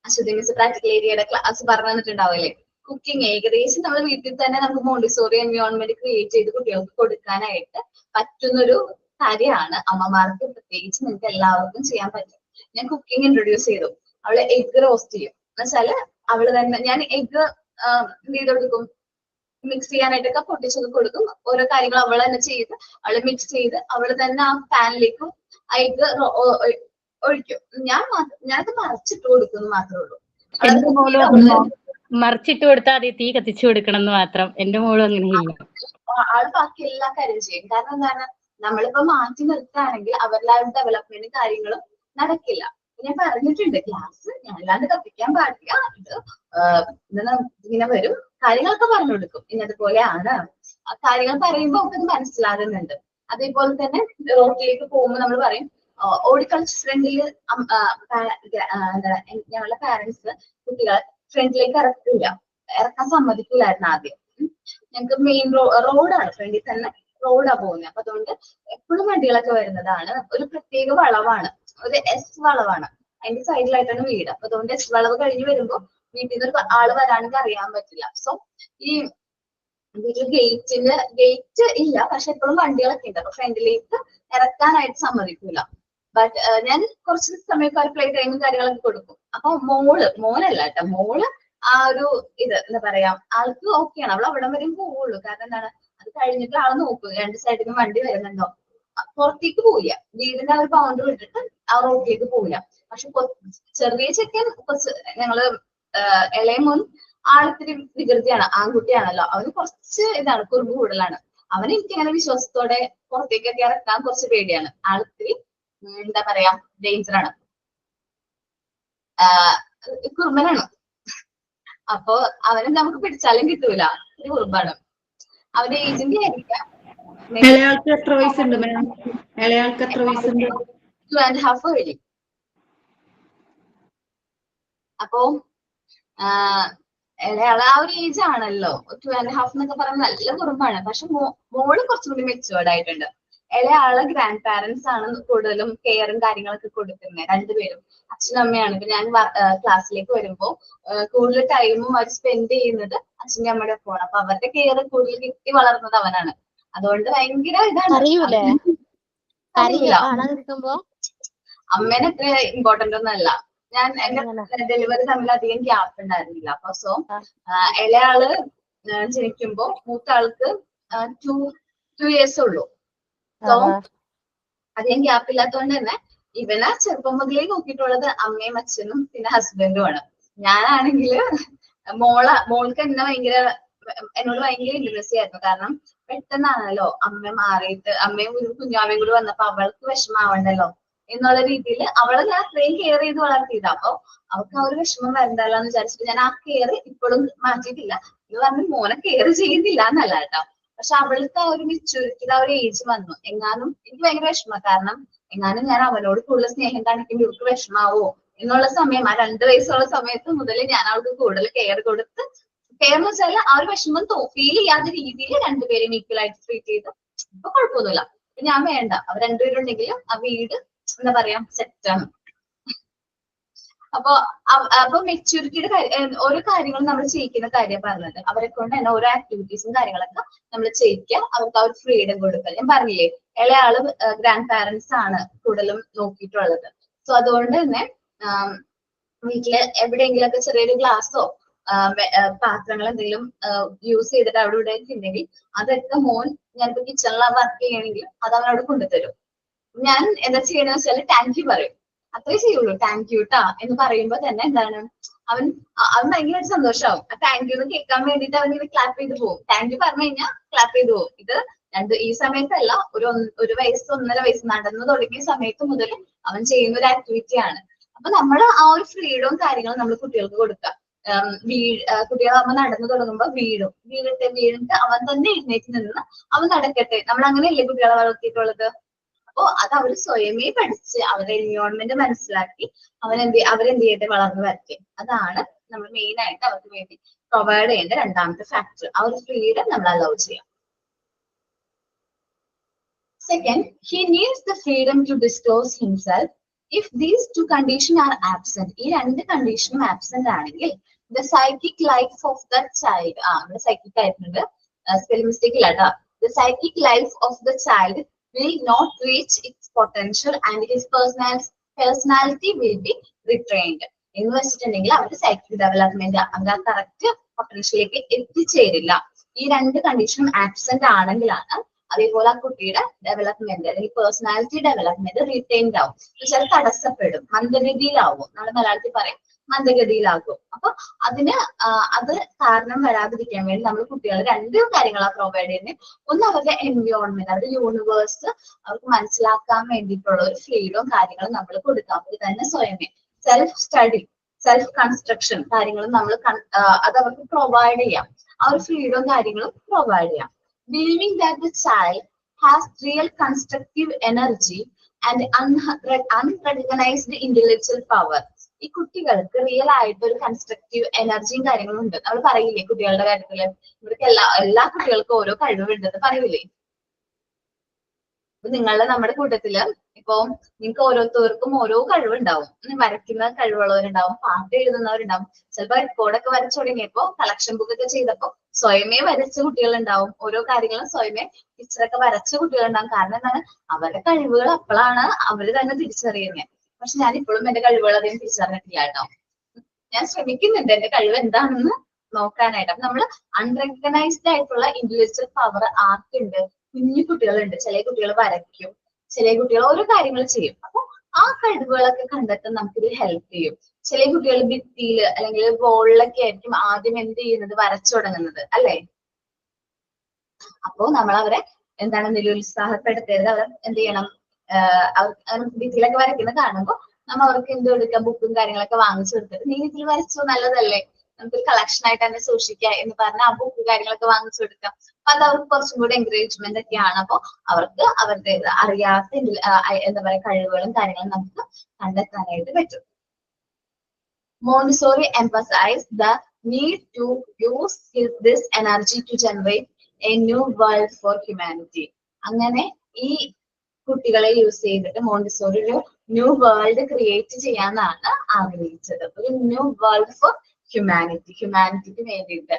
അശ്വതി മിസ് പ്രാക്ടിക്കൽ ഏരിയയുടെ ക്ലാസ് പറഞ്ഞു തന്നിട്ടുണ്ടാവില്ലേ, കുക്കിംഗ് ഏകദേശം നമ്മൾ വീട്ടിൽ തന്നെ നമുക്ക് മോണ്ടിസോറി എൻവയോൺമെന്റ് ക്രിയേറ്റ് ചെയ്ത് കുട്ടികൾക്ക് കൊടുക്കാനായിട്ട് പറ്റുന്നൊരു കാര്യമാണ്. അമ്മമാർക്ക് പ്രത്യേകിച്ച് നിങ്ങൾക്ക് എല്ലാവർക്കും ചെയ്യാൻ പറ്റും. ഞാൻ കുക്കിംഗ് ഇൻട്രൊഡ്യൂസ് ചെയ്തു. അവള് എഗ് റോസ്റ്റ് ചെയ്യും. എന്നുവെച്ചാല് അവള് തന്നെ, ഞാൻ എഗ് എന്ത് ചെയ്ത് കൊടുക്കും, മിക്സ് ചെയ്യാനായിട്ടൊക്കെ പൊട്ടിച്ചൊക്കെ കൊടുക്കും. ഓരോ കാര്യങ്ങൾ അവൾ തന്നെ ചെയ്ത് അവള് മിക്സ് ചെയ്ത് അവള് തന്നെ ആ പാനിലേക്കും എഗ് ഒഴിക്കും. ഞാനത് മറച്ചിട്ട് കൊടുക്കുന്നു മാത്രമേ ഉള്ളൂ.
എന്റെ മോളും മറിച്ചിട്ട് കൊടുത്താൽ അത് തീ കത്തിച്ചു കൊടുക്കണം എന്ന് മാത്രം. എന്റെ മോളും അങ്ങനെയില്ല.
ആള് ബാക്കി എല്ലാ കാര്യം ചെയ്യും. കാരണം എന്താണ്, നമ്മളിപ്പോ മാറ്റി നിർത്തുകയാണെങ്കിൽ അവരുടെ ഡെവലപ്മെന്റ് കാര്യങ്ങളും നടക്കില്ല. ഞാൻ പറഞ്ഞിട്ടുണ്ട് ക്ലാസ് ഞാനല്ലാണ്ട് കത്തിക്കാൻ പാടില്ല, ഇത് ഇങ്ങനെ വരും, കാര്യങ്ങളൊക്കെ പറഞ്ഞു കൊടുക്കും. ഇന്നതുപോലെയാണ് ആ കാര്യങ്ങൾ പറയുമ്പോൾ നമുക്കത് മനസ്സിലാകുന്നുണ്ട്. അതേപോലെ തന്നെ റോട്ടിലേക്ക് പോകുമ്പോൾ നമ്മൾ പറയും ഓടിക്കളിച്ച് ഫ്രണ്ടില് ഞങ്ങളുടെ പാരന്റ്സ് കുട്ടികളെ ഫ്രണ്ടിലേക്ക് ഇറക്കാൻ സമ്മതിക്കില്ലായിരുന്നു ആദ്യം. ഞങ്ങൾക്ക് മെയിൻ റോഡാണ്, ഫ്രണ്ടിൽ തന്നെ റോഡാ പോകുന്നത്. അപ്പൊ അതുകൊണ്ട് എപ്പോഴും വണ്ടികളൊക്കെ വരുന്നതാണ്. ഒരു പ്രത്യേക വളവാണ്, ഒരു എസ് വളവാണ്, അതിന്റെ സൈഡിലായിട്ടാണ് വീട്. അപ്പൊ അതുകൊണ്ട് എസ് വളവ് കഴിഞ്ഞ് വരുമ്പോ വീട്ടിൽ നിന്ന് ആള് വരാണെങ്കിൽ അറിയാൻ പറ്റില്ല. സോ ഈ വീട്ടിൽ ഗേറ്റ് ഇല്ല, പക്ഷെ എപ്പോഴും വണ്ടികളൊക്കെ ഉണ്ട്. അപ്പൊ ഫ്രണ്ടിലേക്ക് ഇറക്കാനായിട്ട് സമ്മതിക്കൂല. ബട്ട് ഞാൻ കുറച്ച് സമയമൊക്കെ പ്ലേ ടൈമും കാര്യങ്ങളൊക്കെ കൊടുക്കും. അപ്പൊ മോനല്ല കേട്ടോ, മോള് ആ ഒരു ഇത് എന്താ പറയാ, ആൾക്ക് ഓക്കെയാണ്, അവൾ അവിടം വരെയും പോവുള്ളൂ. കാരണം എന്താണ്, അത് കഴിഞ്ഞിട്ട് ആള് നോക്കും 2 സൈഡിലും വണ്ടി വരുന്നുണ്ടോ. പുറത്തേക്ക് പോവില്ല, വീടിന്റെ ആ ഒരു ബൗണ്ടറി വിട്ടിട്ട് ആ റോഡിലേക്ക് പോവില്ല. പക്ഷെ ചെറിയ ചെക്കൻ ഞങ്ങള് ഇളയ മോൻ ആളിത്തിരി വികൃതിയാണ്, ആൺകുട്ടിയാണല്ലോ, അവന് കുറച്ച് ഇതാണ്, കുറുമ്പ് കൂടുതലാണ്. അവന് എനിക്ക് അങ്ങനെ വിശ്വാസത്തോടെ പുറത്തേക്കൊക്കെ ഇറക്കാൻ കുറച്ച് പേടിയാണ്. ആളിത്തിരി എന്താ പറയാ ഡേഞ്ചറാണ്, കുറുമ്പനാണ്. അപ്പൊ അവനെ നമുക്ക് പിടിച്ചാലും കിട്ടൂല, ഒരു കുറുമ്പാണ്. അവന്റെ ഏജിന്റെ ആയിരിക്കാം.
ഇളയാൾക്ക് എത്ര വയസ്സുണ്ട് മാം? ഇളയാൾക്ക് എത്ര വയസ്സുണ്ട്?
2.5 കഴിഞ്ഞു. അപ്പോ ഇളയാള് ആ ഒരു ഏജ് ആണല്ലോ, 2.5 എന്നൊക്കെ പറയുന്നത് നല്ല കുറുമ്പാണ്. പക്ഷെ മോള് കുറച്ചും കൂടി മെച്ചുവേർഡ് ആയിട്ടുണ്ട്. ഇളയാള് ഗ്രാൻഡ് പാരന്റ്സ് ആണ് കൂടുതലും കെയറും കാര്യങ്ങളൊക്കെ കൊടുക്കുന്നത്, രണ്ടുപേരും അച്ഛനും അമ്മയാണ്. ഇപ്പൊ ഞാൻ ക്ലാസ്സിലേക്ക് വരുമ്പോ കൂടുതൽ ടൈമും അവർ സ്പെൻഡ് ചെയ്യുന്നത് അച്ഛൻ്റെ അമ്മയുടെ ഒപ്പമാണ്. അപ്പൊ അവരുടെ കെയർ കൂടുതൽ കിട്ടി വളർന്നത് അവനാണ്. അതുകൊണ്ട് ഭയങ്കര ഇതാണ്. അറിയില്ല, അമ്മേനെ അത്ര ഇമ്പോർട്ടന്റ് ഒന്നും അല്ല. ഞാൻ എന്റെ ഡെലിവറി തമ്മിൽ അധികം ഗ്യാപ്പ് ഉണ്ടായിരുന്നില്ല. അപ്പൊ സോ ഇളയാള് ജനിക്കുമ്പോ മൂത്ത ആൾക്ക് 2 years ഉള്ളൂ. സോ അധികം ഗ്യാപ്പ് ഇല്ലാത്തതുകൊണ്ട് തന്നെ ഇവനെ ചെറുപ്പം മുതലേ നോക്കിയിട്ടുള്ളത് അമ്മയും അച്ഛനും പിന്നെ ഹസ്ബൻഡും ആണ്. ഞാനാണെങ്കില് മോൾക്ക് എന്നോട് ഭയങ്കര ഇന്റിമസി ആയിരുന്നു. കാരണം പെട്ടെന്നാണല്ലോ അമ്മ മാറിയിട്ട്, അമ്മയും കുഞ്ഞാവയും കൂടി വന്നപ്പോ അവൾക്ക് വിഷമാവണ്ടല്ലോ എന്നുള്ള രീതിയിൽ അവളെ ഞാൻ അത്രയും കെയർ ചെയ്ത് വളർത്തിയതാ. അപ്പൊ അവർക്ക് ആ ഒരു വിഷമം വരണ്ടല്ലോ എന്ന് വിചാരിച്ചിട്ട് ഞാൻ ആ കെയർ ഇപ്പോഴും മാറ്റിയിട്ടില്ല. എന്ന് പറഞ്ഞ് മോനെ കെയർ ചെയ്യുന്നില്ല എന്നല്ല കേട്ടോ. പക്ഷെ അവൾക്ക് ആ ഒരു മെച്യൂരിറ്റിയുടെ ആ ഒരു ഏജ് വന്നു. എങ്ങാനും എനിക്ക് ഭയങ്കര വിഷമം. കാരണം എങ്ങാനും ഞാൻ അവനോട് കൂടുതൽ സ്നേഹം കാണിക്കുമ്പോൾ ഇവർക്ക് വിഷമാവോ എന്നുള്ള സമയം, ആ 2 വയസ്സുള്ള സമയത്ത് മുതൽ ഞാൻ അവൾക്ക് കൂടുതൽ കെയർ കൊടുത്ത്, കെയർ എന്ന് വെച്ചാൽ ആ ഒരു വിഷമം ഫീൽ ചെയ്യാത്ത രീതിയിൽ രണ്ടുപേരും ഈക്വൽ ആയിട്ട് ട്രീറ്റ് ചെയ്ത് ഇപ്പൊ കുഴപ്പമൊന്നുമില്ല. ഞാൻ വേണ്ട, അവർ രണ്ടുപേരും ഉണ്ടെങ്കിലും ആ വീട് എന്താ പറയാ സെറ്റാണ്. അപ്പൊ മെച്യൂരിറ്റിയുടെ ഓരോ കാര്യങ്ങളും നമ്മൾ ചെയ്യിക്കുന്ന കാര്യം പറഞ്ഞത്. അവരെ കൊണ്ട് തന്നെ ഓരോ ആക്ടിവിറ്റീസും കാര്യങ്ങളൊക്കെ നമ്മൾ ചെയ്യിക്കുക, അവർക്ക് ആ ഒരു ഫ്രീഡം കൊടുക്കുക. ഞാൻ പറഞ്ഞില്ലേ, ഇളയാള് ഗ്രാൻഡ് പാരന്റ്സ് ആണ് കൂടുതലും നോക്കിയിട്ടുള്ളത്. സോ അതുകൊണ്ട് തന്നെ വീട്ടില് എവിടെയെങ്കിലൊക്കെ ചെറിയൊരു ഗ്ലാസ്സോ പാത്രങ്ങൾ എന്തെങ്കിലും യൂസ് ചെയ്തിട്ട് അവിടെ ഇവിടെ ഉണ്ടെങ്കിൽ അതൊക്കെ മോൻ ഞാനിപ്പോ കിച്ചണിൽ വർക്ക് ചെയ്യണമെങ്കിൽ അത് അവനവിടെ കൊണ്ടുതരും. ഞാൻ എന്താ ചെയ്യണമെന്ന് വെച്ചാൽ താങ്ക് യു പറയും. അത്രേ ചെയ്യുള്ളൂ. താങ്ക് യു ട്ടാ എന്ന് പറയുമ്പോ തന്നെ എന്താണ് അവൻ ഭയങ്കരമായിട്ട് സന്തോഷമാവും. ആ താങ്ക് യു എന്ന് കേൾക്കാൻ വേണ്ടിയിട്ട് അവൻ ഇങ്ങനെ ക്ലാപ്പ് ചെയ്ത് പോകും. താങ്ക് യു പറഞ്ഞു കഴിഞ്ഞാൽ ക്ലാപ്പ് ചെയ്ത് പോകും. ഇത് ഈ സമയത്തല്ല, ഒരു വയസ്സ് 1.5 വയസ്സ് നടന്നു തുടങ്ങിയ സമയത്ത് മുതൽ അവൻ ചെയ്യുന്ന ഒരു ആക്ടിവിറ്റി ആണ്. അപ്പൊ നമ്മൾ ആ ഒരു ഫ്രീഡവും കാര്യങ്ങളും നമ്മൾ കുട്ടികൾക്ക് കൊടുക്കുക. കുട്ടികളാകുമ്പോൾ നടന്നു തുടങ്ങുമ്പോ വീണിട്ട് അവൻ തന്നെ എഴുന്നേറ്റ് നിന്ന് അവൻ നടക്കട്ടെ. നമ്മൾ അങ്ങനെയല്ലേ കുട്ടികളെ വളർത്തിയിട്ടുള്ളത്. അപ്പോ അത് അവർ സ്വയമേ പഠിച്ച് അവരുടെ എൻവയോൺമെന്റ് മനസ്സിലാക്കി അവരെന്ത് ചെയ്യട്ടെ, വളർന്നു വരട്ടെ. അതാണ് നമ്മൾ മെയിൻ ആയിട്ട് അവർക്ക് വേണ്ടി പ്രൊവൈഡ് ചെയ്യേണ്ട രണ്ടാമത്തെ ഫാക്ടർ. ആ ഒരു ഫ്രീഡം നമ്മൾ അലൗ ചെയ്യാം. Second, he needs the freedom to disclose himself. If these two conditions are absent, ഈ 2 കണ്ടീഷനും ആബ്സെന്റ് ആണെങ്കിൽ the psychic life of the child, ഇവിടെ psychic ആയിട്ടുണ്ട്, സ്പെല്ലിംഗ് മിസ്റ്റേക്ക് ഇല്ല കേട്ടോ. The psychic life of the child will not reach its potential and his personality will be retained. എന്ന് വെച്ചിട്ടുണ്ടെങ്കിൽ അവരുടെ psychic development അവരുടെ കറക്റ്റ് പൊട്ടൻഷ്യലിലേക്ക് എത്തിച്ചേരില്ല. ഈ 2 കണ്ടീഷനും ആബ്സെന്റ് ആണെങ്കിലാണ് അതേപോലെ ആ കുട്ടിയുടെ ഡെവലപ്മെന്റ് അല്ലെങ്കിൽ പേഴ്സണാലിറ്റി ഡെവലപ്മെന്റ് റീറ്റെയിൻഡ് ആവും. ചില തടസ്സപ്പെടും, മന്ദഗതിയിലാവും. നമ്മൾ മലയാളത്തിൽ പറയും മന്ദഗതിയിലാകും. അപ്പൊ അത് കാരണം വരാതിരിക്കാൻ വേണ്ടി നമ്മൾ കുട്ടികളെ 2 കാര്യങ്ങളാണ് പ്രൊവൈഡ് ചെയ്യുന്നത്. ഒന്ന് അവരുടെ എൻവയോൺമെന്റ്, അവരുടെ യൂണിവേഴ്സ് അവർക്ക് മനസ്സിലാക്കാൻ വേണ്ടിയിട്ടുള്ള ഒരു ഫ്രീഡവും കാര്യങ്ങളും നമ്മൾ കൊടുക്കാം. അവർ തന്നെ സ്വയമേ സെൽഫ് സ്റ്റഡി, സെൽഫ് കൺസ്ട്രക്ഷൻ കാര്യങ്ങളും നമ്മൾ അത് അവർക്ക് പ്രൊവൈഡ് ചെയ്യാം. ആ ഒരു ഫ്രീഡവും കാര്യങ്ങളും പ്രൊവൈഡ് ചെയ്യാം. Believing that the child has real constructive energy and unrecognized intellectual power. ഈ കുട്ടികൾക്ക് റിയൽ ആയിട്ട് ഒരു കൺസ്ട്രക്റ്റീവ് എനർജിയും കാര്യങ്ങളും ഉണ്ട്. നമ്മൾ പറയില്ലേ കുട്ടികളുടെ കാര്യത്തില് ഇവർക്ക് എല്ലാ കുട്ടികൾക്കും ഓരോ കഴിവുണ്ടെന്ന് പറയൂലേ. നമ്മുടെ കൂട്ടത്തില് ഇപ്പൊ നിങ്ങൾക്ക് ഓരോരുത്തർക്കും ഓരോ കഴിവുണ്ടാവും. വരയ്ക്കുന്ന കഴിവുള്ളവരുണ്ടാവും, പാട്ട് എഴുതുന്നവരുണ്ടാവും. ചിലപ്പോ റെക്കോർഡൊക്കെ വരച്ചു തുടങ്ങിയപ്പോ കളക്ഷൻ ബുക്ക് ഒക്കെ ചെയ്തപ്പോ സ്വയമേ വരച്ച കുട്ടികളുണ്ടാവും. ഓരോ കാര്യങ്ങളും സ്വയമേ പിക്ചറൊക്കെ വരച്ച കുട്ടികളുണ്ടാവും. കാരണം എന്താണ്, അവരുടെ കഴിവുകൾ അപ്പോഴാണ് അവര് തന്നെ തിരിച്ചറിയുന്നത്. പക്ഷെ ഞാൻ ഇപ്പോഴും എന്റെ കഴിവുകൾ അധികം തിരിച്ചറിഞ്ഞിട്ടില്ല കേട്ടോ. ഞാൻ ശ്രമിക്കുന്നുണ്ട് എന്റെ കഴിവ് എന്താണെന്ന് നോക്കാനായിട്ട്. അപ്പൊ നമ്മൾ അൺറെക്കഗ്നൈസ്ഡ് ആയിട്ടുള്ള ഇൻഡിവിജ്വൽ പവർ ആർക്കുണ്ട്? കുഞ്ഞു കുട്ടികളുണ്ട്. ചില കുട്ടികൾ വരയ്ക്കും, ചില കുട്ടികൾ ഓരോ കാര്യങ്ങൾ ചെയ്യും. അപ്പൊ ആ കഴിവുകളൊക്കെ കണ്ടെത്താൻ നമുക്കിത് ഹെൽപ്പ് ചെയ്യും. ചില കുട്ടികൾ ഭിത്തിയിൽ അല്ലെങ്കിൽ ബോളിലൊക്കെ ആയിരിക്കും ആദ്യം എന്ത് ചെയ്യുന്നത്, വരച്ചു തുടങ്ങുന്നത് അല്ലെ. അപ്പോ നമ്മൾ അവരെ എന്താണ് നിരുത്സാഹപ്പെടുത്തരുത്. അവർ എന്ത് ചെയ്യണം, ഭിത്തിയിലൊക്കെ വരയ്ക്കുന്ന കാണുമ്പോൾ നമ്മൾ അവർക്ക് എന്ത് കൊടുക്കാം, ബുക്കും കാര്യങ്ങളൊക്കെ വാങ്ങിച്ചു കൊടുത്തിട്ട് നീ ഇതിൽ വരച്ചോ നല്ലതല്ലേ, നമുക്ക് കളക്ഷൻ ആയിട്ട് തന്നെ സൂക്ഷിക്കാം എന്ന് പറഞ്ഞാൽ ആ ബുക്ക് കാര്യങ്ങളൊക്കെ വാങ്ങിച്ചു കൊടുക്കാം. അപ്പൊ അത് അവർക്ക് കുറച്ചും കൂടി എൻകറേജ്മെന്റ് ഒക്കെയാണ്. അപ്പൊ അവർക്ക് അവരുടെ അറിയാത്ത എന്താ പറയാ കഴിവുകളും കാര്യങ്ങളും നമുക്ക് കണ്ടെത്താനായിട്ട് പറ്റും. Montessori emphasized the need to use this energy to generate a new world for humanity. അങ്ങനെ ഈ കുട്ടികളെ യൂസ് ചെയ്തിട്ട് മോണ്ടിസോറി ഒരു ന്യൂ വേൾഡ് ക്രിയേറ്റ് ചെയ്യാന്നാണ് ആഗ്രഹിച്ചത്. ഒരു ന്യൂ വേൾഡ് ഫോർ ഹ്യൂമാനിറ്റിക്ക് വേണ്ടിയിട്ട്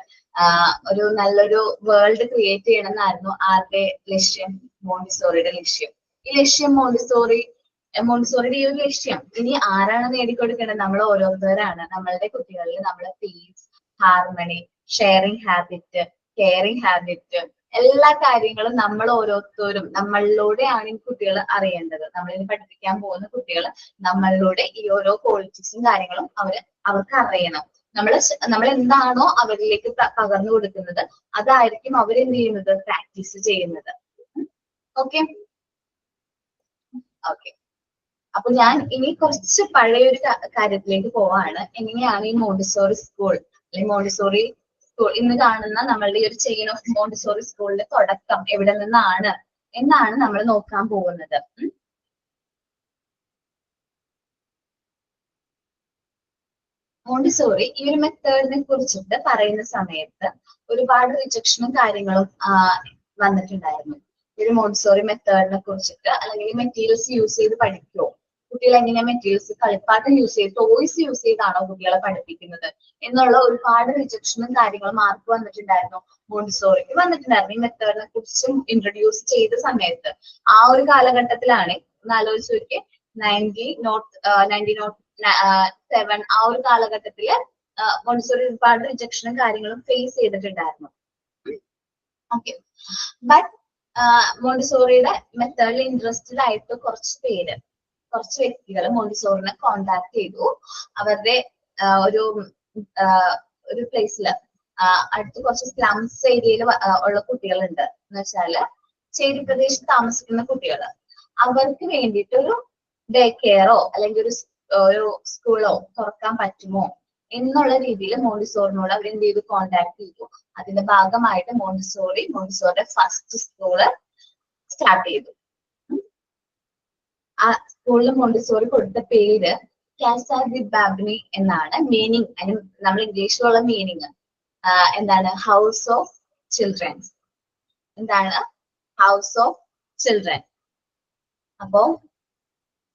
ഒരു നല്ലൊരു വേൾഡ് ക്രിയേറ്റ് ചെയ്യണം എന്നായിരുന്നു ആരുടെ ലക്ഷ്യം? മോണ്ടിസോറിയുടെ ലക്ഷ്യം. ഈ ലക്ഷ്യം മോണ്ടിസോറിയുടെ ഈ ഒരു ലക്ഷ്യം ഇനി ആരാണ് നേടിക്കൊടുക്കേണ്ടത്? നമ്മൾ ഓരോരുത്തരാണ്. നമ്മളുടെ കുട്ടികളിൽ നമ്മളെ peace, harmony, sharing habit, caring habit, എല്ലാ കാര്യങ്ങളും നമ്മൾ ഓരോരുത്തരും നമ്മളിലൂടെയാണ് ഈ കുട്ടികൾ അറിയേണ്ടത്. നമ്മളിനി പഠിപ്പിക്കാൻ പോകുന്ന കുട്ടികൾ നമ്മളിലൂടെ ഈ ഓരോ ക്വാളിറ്റീസും കാര്യങ്ങളും അവർക്ക് അറിയണം. നമ്മൾ എന്താണോ അവരിലേക്ക് പകർന്നു കൊടുക്കുന്നത് അതായിരിക്കും അവരെന്ത് ചെയ്യുന്നത്, പ്രാക്ടീസ് ചെയ്യുന്നത്. ഓക്കെ. അപ്പൊ ഞാൻ ഇനി കുറച്ച് പഴയൊരു കാര്യത്തിലേക്ക് പോവാണ്. എങ്ങനെയാണ് ഈ മോണ്ടിസോറി സ്കൂൾ അല്ലെങ്കിൽ മോണ്ടിസോറി സ്കൂൾ ഇന്ന് കാണുന്ന നമ്മളുടെ ഈ ഒരു ചെയിൻ ഓഫ് മോണ്ടിസോറി സ്കൂളിന്റെ തുടക്കം എവിടെ നിന്നാണ് എന്നാണ് നമ്മൾ നോക്കാൻ പോകുന്നത്. മോണ്ടിസോറി ഈ ഒരു മെത്തേഡിനെ കുറിച്ചിട്ട് പറയുന്ന സമയത്ത് ഒരുപാട് റിജക്ഷനും കാര്യങ്ങളും വന്നിട്ടുണ്ടായിരുന്നു. ഈ ഒരു മോണ്ടിസോറി മെത്തേഡിനെ കുറിച്ചിട്ട്, അല്ലെങ്കിൽ മെറ്റീരിയൽസ് യൂസ് ചെയ്ത് പഠിക്കുമോ, കുട്ടികൾ എങ്ങനെ മെറ്റീരിയൽസ് കളിപ്പാട്ടം യൂസ് ചെയ്ത് ടോയ്സ് യൂസ് ചെയ്താണോ കുട്ടികളെ പഠിപ്പിക്കുന്നത് എന്നുള്ള ഒരുപാട് റിജക്ഷനും കാര്യങ്ങളും മാർക്ക് വന്നിട്ടുണ്ടായിരുന്നു. മോണ്ടിസോറിക്ക് വന്നിട്ടുണ്ടായിരുന്നു. ഈ മെത്തേഡിനെ കുറിച്ചും ഇൻട്രൊഡ്യൂസ് ചെയ്ത സമയത്ത് ആ ഒരു കാലഘട്ടത്തിലാണ്, ഒന്ന് ആലോചിച്ച് നോക്കിയേ, 1907 ആ ഒരു കാലഘട്ടത്തില് മോണ്ടിസോറി ഒരുപാട് റിജക്ഷനും കാര്യങ്ങളും ഫേസ് ചെയ്തിട്ടുണ്ടായിരുന്നു. ഓക്കെ, ബട്ട് മോണ്ടിസോറിയുടെ മെത്തേഡിൽ ഇൻട്രസ്റ്റഡ് ആയിട്ട് കുറച്ച് വ്യക്തികൾ മോണ്ടിസോറിനെ കോണ്ടാക്ട് ചെയ്തു. അവരുടെ ഒരു പ്ലേസില് അടുത്ത് കുറച്ച് സ്ലംസ് ഏരിയയിൽ ഉള്ള കുട്ടികളുണ്ട്. എന്ന് വെച്ചാല് ചേരി പ്രദേശത്ത് താമസിക്കുന്ന കുട്ടികൾ, അവർക്ക് വേണ്ടിയിട്ട് ഒരു ഡേ കെയറോ അല്ലെങ്കിൽ ഒരു സ്കൂളോ തുറക്കാൻ പറ്റുമോ എന്നുള്ള രീതിയിൽ മോണ്ടിസോറിനോട് അവർ എന്ത് ചെയ്തു, കോണ്ടാക്ട് ചെയ്തു. അതിന്റെ ഭാഗമായിട്ട് മോണ്ടിസോറിയുടെ ഫസ്റ്റ് സ്കൂള് സ്റ്റാർട്ട് ചെയ്തു. ആ സ്കൂളിൽ മോണ്ടിസോറി കൊടുത്ത പേര് കാസ ദി ബാബിനി എന്നാണ്. മീനിങ്, നമ്മൾ ഇംഗ്ലീഷിലുള്ള മീനിങ് എന്താണ്, ഹൗസ് ഓഫ് ചിൽഡ്രൻസ്. എന്താണ് ഹൗസ് ഓഫ് ചിൽഡ്രൻ? അപ്പോ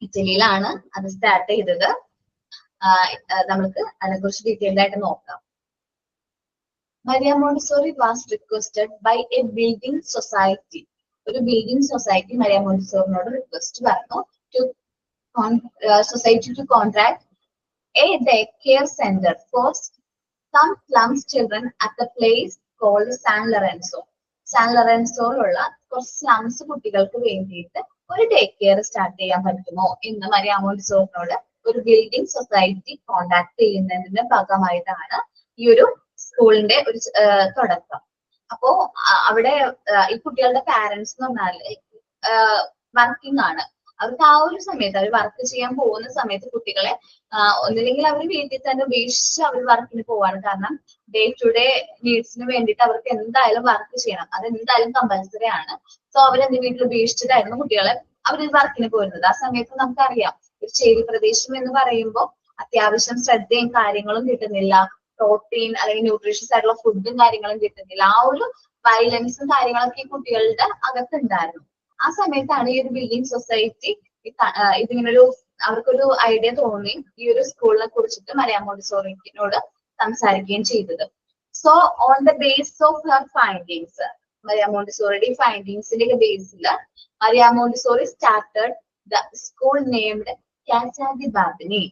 ഇറ്റലിയിലാണ് അത് സ്റ്റാർട്ട് ചെയ്തത്. നമുക്ക് അതിനെക്കുറിച്ച് ഡീറ്റെയിൽഡ് ആയിട്ട് നോക്കാം. Maria Montessori was requested by a building society. ഒരു ബിൽഡിംഗ് സൊസൈറ്റി മരിയ മോണ്ടിസോറിനോട് റിക്വസ്റ്റ് പറഞ്ഞു society to contract a daycare center for some slums children at a place called San Lorenzo. San ലൊറൻസോയിലുള്ള കുറച്ച് സ്ലംസ് കുട്ടികൾക്ക് വേണ്ടിയിട്ട് ഒരു ഡേ കെയർ സ്റ്റാർട്ട് ചെയ്യാൻ പറ്റുമോ എന്ന് മരിയ മോണ്ടിസോറിനോട് ഒരു ബിൽഡിംഗ് സൊസൈറ്റി കോണ്ടാക്ട് ചെയ്യുന്നതിന്റെ ഭാഗമായിട്ടാണ് ഈ ഒരു സ്കൂളിന്റെ ഒരു തുടക്കം. അപ്പോ അവിടെ ഈ കുട്ടികളുടെ പാരന്റ്സ് എന്ന് പറഞ്ഞാല് വർക്കിംഗ് ആണ്. അവർക്ക് ആ ഒരു സമയത്ത് അവർ വർക്ക് ചെയ്യാൻ പോകുന്ന സമയത്ത് കുട്ടികളെ ഒന്നില്ലെങ്കിൽ അവർ വീട്ടിൽ തന്നെ ഉപേക്ഷിച്ച് അവർ വർക്കിന് പോവാണ്. കാരണം ഡേ ടു ഡേ നീഡ്സിന് വേണ്ടിയിട്ട് അവർക്ക് എന്തായാലും വർക്ക് ചെയ്യണം, അത് എന്തായാലും കമ്പൽസറി ആണ്. സോ അവരെന്ത് വീട്ടിൽ ഉപേക്ഷിച്ചിട്ടായിരുന്നു കുട്ടികളെ അവർ വർക്കിന് പോരുന്നത്. ആ സമയത്ത് നമുക്കറിയാം ഒരു ചേരി പ്രദേശം എന്ന് പറയുമ്പോൾ അത്യാവശ്യം ശ്രദ്ധയും കാര്യങ്ങളും കിട്ടുന്നില്ല, പ്രോട്ടീൻ അല്ലെങ്കിൽ ന്യൂട്രീഷ്യസ് ആയിട്ടുള്ള ഫുഡും കാര്യങ്ങളും കിട്ടുന്നില്ല. ആ ഒരു വയലൻസും കാര്യങ്ങളൊക്കെ ഈ കുട്ടികളുടെ അകത്തുണ്ടായിരുന്നു. ആ സമയത്താണ് ഈ ഒരു ബിൽഡിംഗ് സൊസൈറ്റി ഇതിങ്ങനൊരു അവർക്കൊരു ഐഡിയ തോന്നി ഈ ഒരു സ്കൂളിനെ കുറിച്ചിട്ട് മരിയ മോണ്ടിസോറിനോട് സംസാരിക്കുകയും ചെയ്തത്. So on the base of her findings, Maria മോണ്ടിസോറിയുടെ ഫൈൻഡിങ്സിന്റെ ബേസിൽ Maria Montessori started the school named Casa dei Bambini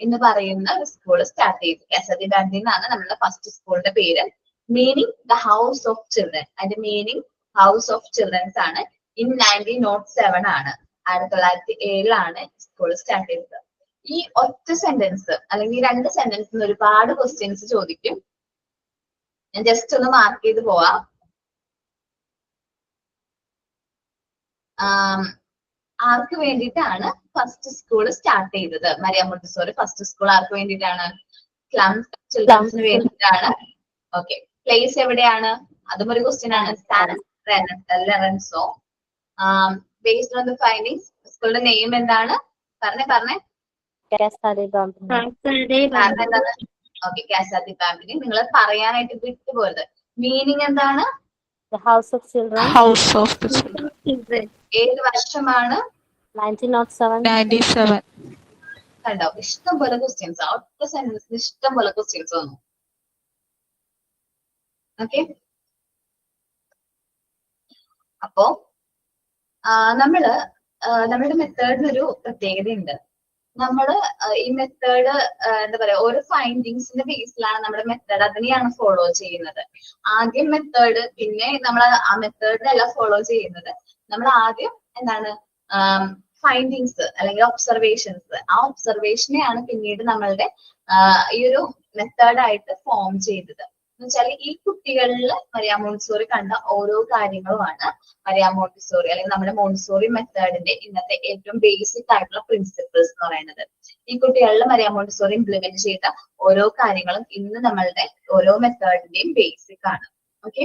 എന്ന് പറയുന്ന ഒരു സ്കൂൾ സ്റ്റാർട്ട് ചെയ്തു. കാസ ദി ബാബിനി എന്നാണ് നമ്മുടെ ഫസ്റ്റ് സ്കൂളിന്റെ പേര്. Meaning the house of children. അതിന്റെ മീനിങ് ഹൗസ് ഓഫ് ചിൽഡ്രൻസ് ആണ്. ഇൻ 1907 ആണ്, 1907 സ്കൂൾ സ്റ്റാർട്ട് ചെയ്തത്. ഈ ഒറ്റ സെന്റൻസ് അല്ലെങ്കിൽ 2 സെന്റൻസിന് ഒരുപാട് ക്വസ്റ്റ്യൻസ് ചോദിക്കും. ഞാൻ ജസ്റ്റ് ഒന്ന് മാർക്ക് ചെയ്ത് പോവാം. ആർക്ക് വേണ്ടിയിട്ടാണ് ഫസ്റ്റ് സ്കൂൾ സ്റ്റാർട്ട് ചെയ്തത്? മരിയ മോണ്ടിസോറി ഫസ്റ്റ് സ്കൂൾ ആർക്ക് വേണ്ടിയിട്ടാണ്? സ്ലം ചിൽഡ്രൻസിന് വേണ്ടിയിട്ടാണ്. ഓക്കെ, പ്ലേസ് എവിടെയാണ്? അതും ഒരു ക്വസ്റ്റ്യൻ ആണ്. San Lorenzo. Based on the findings, സ്കൂളിന്റെ നെയിം എന്താണ്? പറഞ്ഞേ. Okay, Casa dei Bambini. നിങ്ങൾ പറയാനായിട്ട് വിട്ടുപോയത്. മീനിങ് എന്താണ്?
House of children.
House of the children.
ഏത് വർഷമാണ്?
1907.
കണ്ടോ, ഇഷ്ടം പോലെ ക്വസ്റ്റ്യൻസ്. ഒറ്റ സെന്റൻസിന് ഇഷ്ടം പോലെ ക്വസ്റ്റ്യൻസ് വന്നു. ഓക്കെ, അപ്പോ നമ്മളുടെ മെത്തേഡിനൊരു പ്രത്യേകതയുണ്ട്. നമ്മള് ഈ മെത്തേഡ് എന്താ പറയാ, ഓരോ ഫൈൻഡിങ്സിന്റെ ബേസിലാണ് നമ്മുടെ മെത്തേഡ്, അതിനെയാണ് ഫോളോ ചെയ്യുന്നത്. ആദ്യം മെത്തേഡ്, പിന്നെ നമ്മൾ ആ മെത്തേഡിനല്ല ഫോളോ ചെയ്യുന്നത്. നമ്മൾ ആദ്യം എന്താണ് ഫൈൻഡിങ്സ് അല്ലെങ്കിൽ ഒബ്സർവേഷൻസ്, ആ ഒബ്സർവേഷനെയാണ് പിന്നീട് നമ്മളുടെ ഈ ഒരു മെത്തേഡായിട്ട് ഫോം ചെയ്തത്. എന്ന് വെച്ചാൽ ഈ കുട്ടികളിൽ മരിയ മോണ്ടിസോറി കണ്ട ഓരോ കാര്യങ്ങളുമാണ് മരിയ മോണ്ടിസോറി അല്ലെങ്കിൽ നമ്മുടെ മോണ്ടിസോറി മെത്തേഡിന്റെ ഇന്നത്തെ ഏറ്റവും ബേസിക് ആയിട്ടുള്ള പ്രിൻസിപ്പിൾസ് എന്ന് പറയുന്നത്. ഈ കുട്ടികളിൽ മരിയ മോണ്ടിസോറി ഇംപ്ലിമെന്റ് ചെയ്ത ഓരോ കാര്യങ്ങളും ഇന്ന് നമ്മളുടെ ഓരോ മെത്തേഡിന്റെയും ബേസിക് ആണ്. Okay,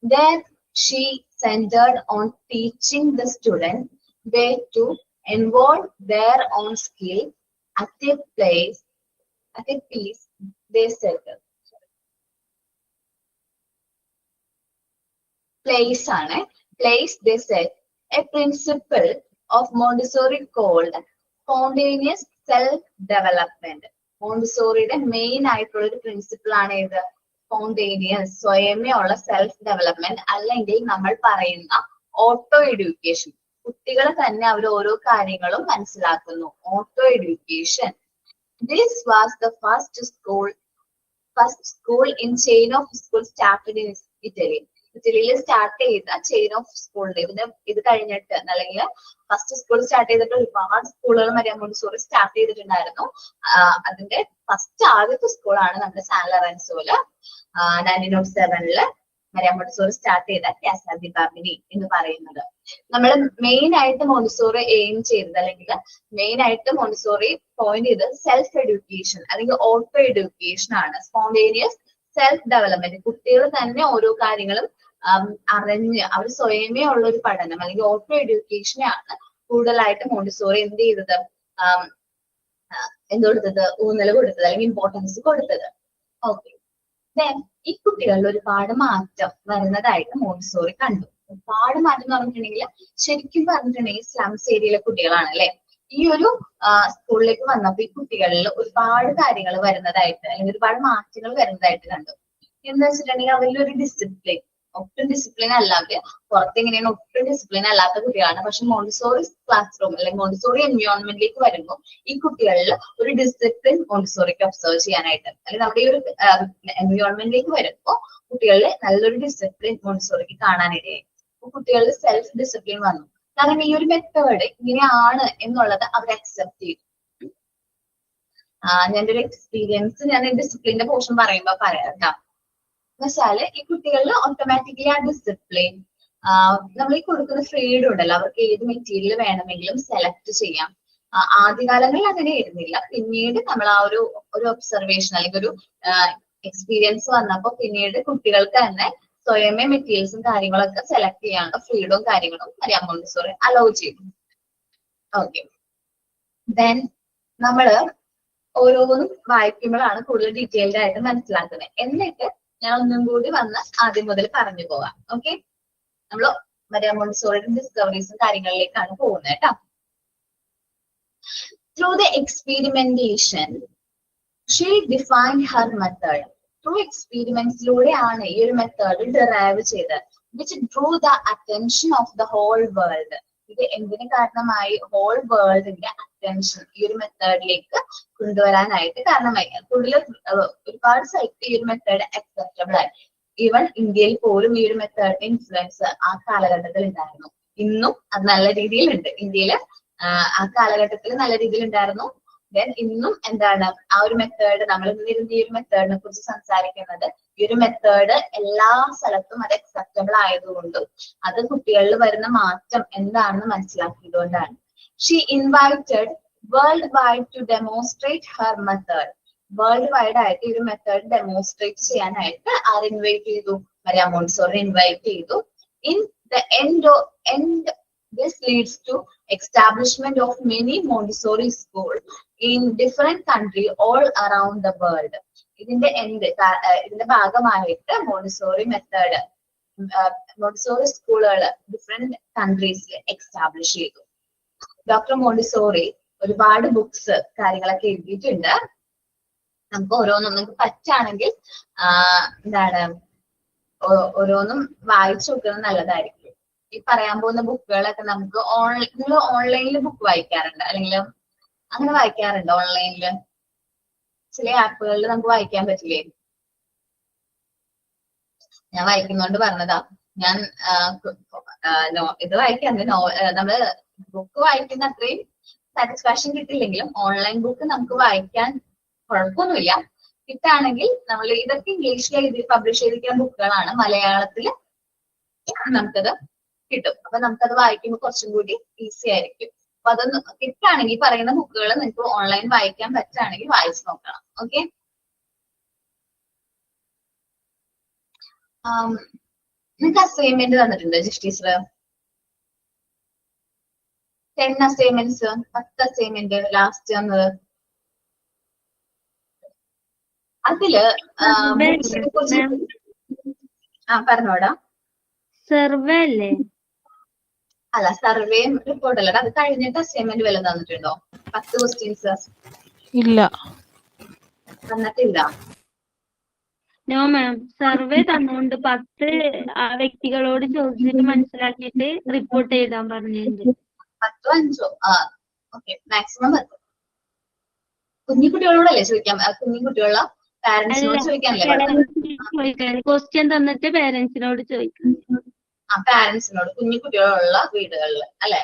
there she centered on teaching the student way to involve their own skill at a piece they set. Place ആണ്, place they set, a principle of Montessori called spontaneous self development. മോണ്ടിസോറിയുടെ main ആയിട്ടുള്ള ഒരു principle ആണ് ഇത്, spontaneous, സ്വയമേ ഉള്ള self development, അല്ലെങ്കിൽ നമ്മൾ പറയുന്ന ഓട്ടോ എഡ്യൂക്കേഷൻ. കുട്ടികൾ തന്നെ അവർ ഓരോ കാര്യങ്ങളും മനസ്സിലാക്കുന്നു, auto education. This was the first school in chain of school started in Italy. ഇറ്റലിയിൽ സ്റ്റാർട്ട് ചെയ്ത ചെയിൻ ഓഫ് സ്കൂളിന്റെ ഇത് കഴിഞ്ഞിട്ട്, അല്ലെങ്കിൽ ഫസ്റ്റ് സ്കൂൾ സ്റ്റാർട്ട് ചെയ്തിട്ട് ഒരുപാട് സ്കൂളുകൾ മരിയ മോണ്ടിസോറി സ്റ്റാർട്ട് ചെയ്തിട്ടുണ്ടായിരുന്നു. അതിന്റെ ആദ്യത്തെ സ്കൂളാണ് നമ്മുടെ സാൻ ലൊറൻസോയില് 1907 മരിയ മോണ്ടിസോറി സ്റ്റാർട്ട് ചെയ്ത കാസ ദി ബാർബിനി എന്ന് പറയുന്നത്. നമ്മൾ മെയിൻ ആയിട്ട് മോണ്ടിസോറി എയിം ചെയ്തത്, അല്ലെങ്കിൽ മെയിൻ ആയിട്ട് മോണ്ടിസോറി പോയിന്റ് ചെയ്ത് സെൽഫ് എഡ്യൂക്കേഷൻ അല്ലെങ്കിൽ ഓട്ടോ എഡ്യൂക്കേഷൻ ആണ്. സ്പോണ്ടേനിയസ് സെൽഫ് ഡെവലപ്മെന്റ്, കുട്ടികൾ തന്നെ ഓരോ കാര്യങ്ങളും അറിഞ്ഞ് അവർ സ്വയമേ ഉള്ള ഒരു പഠനം അല്ലെങ്കിൽ ഓട്ടോ എഡ്യൂക്കേഷനെയാണ് കൂടുതലായിട്ട് മോണ്ടിസോറി എന്ത് ചെയ്തത്, ഊന്നൽ കൊടുത്തത് അല്ലെങ്കിൽ ഇമ്പോർട്ടൻസ് കൊടുത്തത്. ഓക്കെ, ഈ കുട്ടികളിൽ ഒരുപാട് മാറ്റം വരുന്നതായിട്ട് മോണ്ടിസോറി കണ്ടു. ഒരുപാട് മാറ്റം എന്ന് പറഞ്ഞിട്ടുണ്ടെങ്കിൽ ശരിക്കും പറഞ്ഞിട്ടുണ്ടെങ്കിൽ സ്ലംസ് ഏരിയയിലെ കുട്ടികളാണ് അല്ലെ. ഈ ഒരു സ്കൂളിലേക്ക് വന്നപ്പോൾ ഈ കുട്ടികളിൽ ഒരുപാട് കാര്യങ്ങൾ വരുന്നതായിട്ട് അല്ലെങ്കിൽ ഒരുപാട് മാറ്റങ്ങൾ വരുന്നതായിട്ട് കണ്ടു. എന്ന് വെച്ചിട്ടുണ്ടെങ്കിൽ അവരിൽ ഒരു ഡിസിപ്ലിൻ, ഒട്ടും ഡിസിപ്ലിൻ അല്ലാതെ പുറത്തെങ്ങനെയാണ് ഒട്ടും ഡിസിപ്ലിൻ അല്ലാത്ത കുട്ടികളാണ്. പക്ഷെ മോണ്ടിസോറി ക്ലാസ് റൂം അല്ലെങ്കിൽ മോണ്ടിസോറി എൻവയോൺമെന്റിലേക്ക് വരുമ്പോൾ ഈ കുട്ടികളിൽ ഒരു ഡിസിപ്ലിൻ മോണ്ടിസോറിക്ക് ഒബ്സർവ് ചെയ്യാനായിട്ട്, അല്ലെങ്കിൽ നമ്മുടെ ഈ ഒരു എൻവയോൺമെന്റിലേക്ക് വരുമ്പോൾ കുട്ടികളിൽ നല്ലൊരു ഡിസിപ്ലിൻ മോണ്ടിസോറിക്ക് കാണാനിടയായി. കുട്ടികളിൽ സെൽഫ് ഡിസിപ്ലിൻ വന്നു. കാരണം ഈ ഒരു മെത്തേഡ് ഇങ്ങനെയാണ് എന്നുള്ളത് അവർ അക്സെപ്റ്റ് ചെയ്തു. ഞാൻ ഒരു എക്സ്പീരിയൻസ് ഞാൻ ഡിസിപ്ലിന്റെ പോർഷൻ പറയുമ്പോ പറയാം കേട്ടോ. എന്നുവെച്ചാല് ഈ കുട്ടികളിൽ ഓട്ടോമാറ്റിക്കലി ആ ഡിസിപ്ലിൻ, നമ്മൾ ഈ കൊടുക്കുന്ന ഫ്രീഡം ഉണ്ടല്ലോ, അവർക്ക് ഏത് മെറ്റീരിയൽ വേണമെങ്കിലും സെലക്ട് ചെയ്യാം. ആദ്യകാലങ്ങളിൽ അങ്ങനെ ആയിരുന്നില്ല. പിന്നീട് നമ്മൾ ആ ഒരു ഒബ്സർവേഷൻ അല്ലെങ്കിൽ ഒരു എക്സ്പീരിയൻസ് വന്നപ്പോൾ പിന്നീട് കുട്ടികൾക്ക് തന്നെ സ്വയമേ മെറ്റീരിയൽസും കാര്യങ്ങളൊക്കെ സെലക്ട് ചെയ്യാനുള്ള ഫ്രീഡവും കാര്യങ്ങളും മരിയ മോണ്ടിസോറി അലോ ചെയ്തു. ഓക്കെ, ദെൻ നമ്മള് ഓരോന്നും വായിക്കുമ്പോഴാണ് കൂടുതൽ ഡീറ്റെയിൽഡ് ആയിട്ട് മനസ്സിലാക്കുന്നത്. എന്നിട്ട് ഞാൻ ഒന്നും കൂടി വന്ന് ആദ്യം മുതൽ പറഞ്ഞു പോവാം. ഓക്കെ, നമ്മള് മരിയ മോണ്ടിസോറിയുടെ ഡിസ്കവറീസും കാര്യങ്ങളിലേക്കാണ് പോകുന്നത് കേട്ടോ. Through the experimentation she defined her method. Through എക്സ്പീരിമെന്റ്സിലൂടെയാണ് ഈ ഒരു മെത്തേഡ് ഡിറൈവ് ചെയ്തത്. Which drew the attention of the whole world. ഇത് എന്തിനു കാരണമായി? ഹോൾ വേൾഡിന്റെ അറ്റൻഷൻ ഈ ഒരു മെത്തേഡിലേക്ക് കൊണ്ടുവരാനായിട്ട് കാരണമായി. കൂടുതൽ ഒരുപാട് സ്ഥലത്ത് ഈ ഒരു മെത്തേഡ് അക്സെപ്റ്റബിൾ ആയി. ഈവൻ ഇന്ത്യയിൽ പോലും ഈ ഒരു മെത്തേഡിന്റെ ഇൻഫ്ലുവൻസ് ആ കാലഘട്ടത്തിൽ ഉണ്ടായിരുന്നു. ഇന്നും അത് നല്ല രീതിയിലുണ്ട്. ഇന്ത്യയില് ആ കാലഘട്ടത്തിൽ നല്ല രീതിയിൽ ഉണ്ടായിരുന്നു. ദെൻ ഇന്നും എന്താണ് ആ ഒരു മെത്തേഡ്, നമ്മൾ ഇന്നിരുന്ന് ഈ ഒരു മെത്തേഡിനെ കുറിച്ച് സംസാരിക്കുന്നത്. ഈ ഒരു മെത്തേഡ് എല്ലാ സ്ഥലത്തും അത് അക്സെപ്റ്റബിൾ ആയതുകൊണ്ടും അത് കുട്ടികളിൽ വരുന്ന മാറ്റം എന്താണെന്ന് മനസ്സിലാക്കിയതുകൊണ്ടാണ്. She invited world wide to demonstrate her method. World wide ആയിട്ട് ഈ ഒരു മെത്തേഡ് ഡെമോൺസ്ട്രേറ്റ് ചെയ്യാനായിട്ട് ആർ ഇൻവൈറ്റ് ചെയ്തു? മരിയ മോണ്ടിസോറി ഇൻവൈറ്റ് ചെയ്തു. In the end this leads to establishment of many Montessori schools in different countries all around the world. ഇതിന്റെ ഭാഗമായിട്ട് Montessori method, Montessori സ്കൂളുകൾ ഡിഫറെന്റ് കൺട്രീസിൽ എക്സ്റ്റാബ്ലിഷ് ചെയ്തു. ഡോക്ടർ മോണ്ടിസോറി ഒരുപാട് books കാര്യങ്ങളൊക്കെ എഴുതിയിട്ടുണ്ട്. നമുക്ക് ഓരോന്നും നിങ്ങൾക്ക് പറ്റുകയാണെങ്കിൽ ഓരോന്നും വായിച്ചു നോക്കുന്നത് നല്ലതായിരിക്കും. ഈ പറയാൻ പോകുന്ന ബുക്കുകളൊക്കെ നമുക്ക് നിങ്ങൾ ഓൺലൈനിൽ ബുക്ക് വായിക്കാറുണ്ട്, അല്ലെങ്കിൽ അങ്ങനെ വായിക്കാറുണ്ട് ഓൺലൈനില്? ചില ആപ്പുകളിൽ നമുക്ക് വായിക്കാൻ പറ്റില്ലേ? ഞാൻ വായിക്കുന്നോണ്ട് പറഞ്ഞതാ. ഞാൻ ഇത് വായിക്കാറുണ്ട്. നമ്മള് ബുക്ക് വായിക്കുന്ന അത്രയും സാറ്റിസ്ഫാക്ഷൻ കിട്ടില്ലെങ്കിലും ഓൺലൈൻ ബുക്ക് നമുക്ക് വായിക്കാൻ കുഴപ്പമൊന്നുമില്ല. കിട്ടാണെങ്കിൽ നമ്മൾ ഇതൊക്കെ ഇംഗ്ലീഷിൽ എഴുതി പബ്ലിഷ് ചെയ്തിരിക്കുന്ന ബുക്കുകളാണ്, മലയാളത്തിൽ നമുക്കത് കിട്ടും. അപ്പൊ നമുക്കത് വായിക്കുമ്പോൾ കുറച്ചും കൂടി ഈസി ആയിരിക്കും. അപ്പൊ അതൊന്ന് കിട്ടാണെങ്കിൽ പറയുന്ന ബുക്കുകൾ നിങ്ങൾക്ക് ഓൺലൈൻ വായിക്കാൻ പറ്റുകയാണെങ്കിൽ വായിച്ചു നോക്കണം. ഓക്കെ, നിങ്ങൾക്ക് അസൈൻമെന്റ് തന്നിട്ടുണ്ട് Jish teacher? 10 assignments, 10 assignment last തന്നത്. അതില് ബുക്സിനെ കുറിച്ച് പറഞ്ഞോടാ.
സർവേ അല്ലേ?
അല്ല, സർവേയും റിപ്പോർട്ട് അല്ല, അത് കഴിഞ്ഞിട്ട് അസൈൻമെന്റ് വല്ലതും തന്നിട്ടുണ്ടോ? 10 ക്വസ്റ്റ്യൻസ്
ഇല്ല.
തന്നിട്ടില്ല.
നോ മാം, സർവേ തന്നുകൊണ്ട് 10 വ്യക്തികളോട് ചോദിച്ചിട്ട് മനസ്സിലാക്കിയിട്ട് റിപ്പോർട്ട് എഴുതാൻ പറഞ്ഞിട്ടുണ്ട്.
10 5 ഓക്കെ, മാക്സിമം 10. കുഞ്ഞു കുട്ടികളോടല്ലേ ചോദിക്കാം? കുഞ്ഞു കുട്ടികളുടെ പാരന്റ്സിനോട് ചോദിക്കാനല്ലേ?
ക്വസ്റ്റ്യൻ തന്നിട്ട് പേരൻസിനോട് ചോദിക്കാം.
പാരന്റ്സിനോട്, കുഞ്ഞു കുട്ടികളുള്ള വീടുകളിൽ അല്ലെ,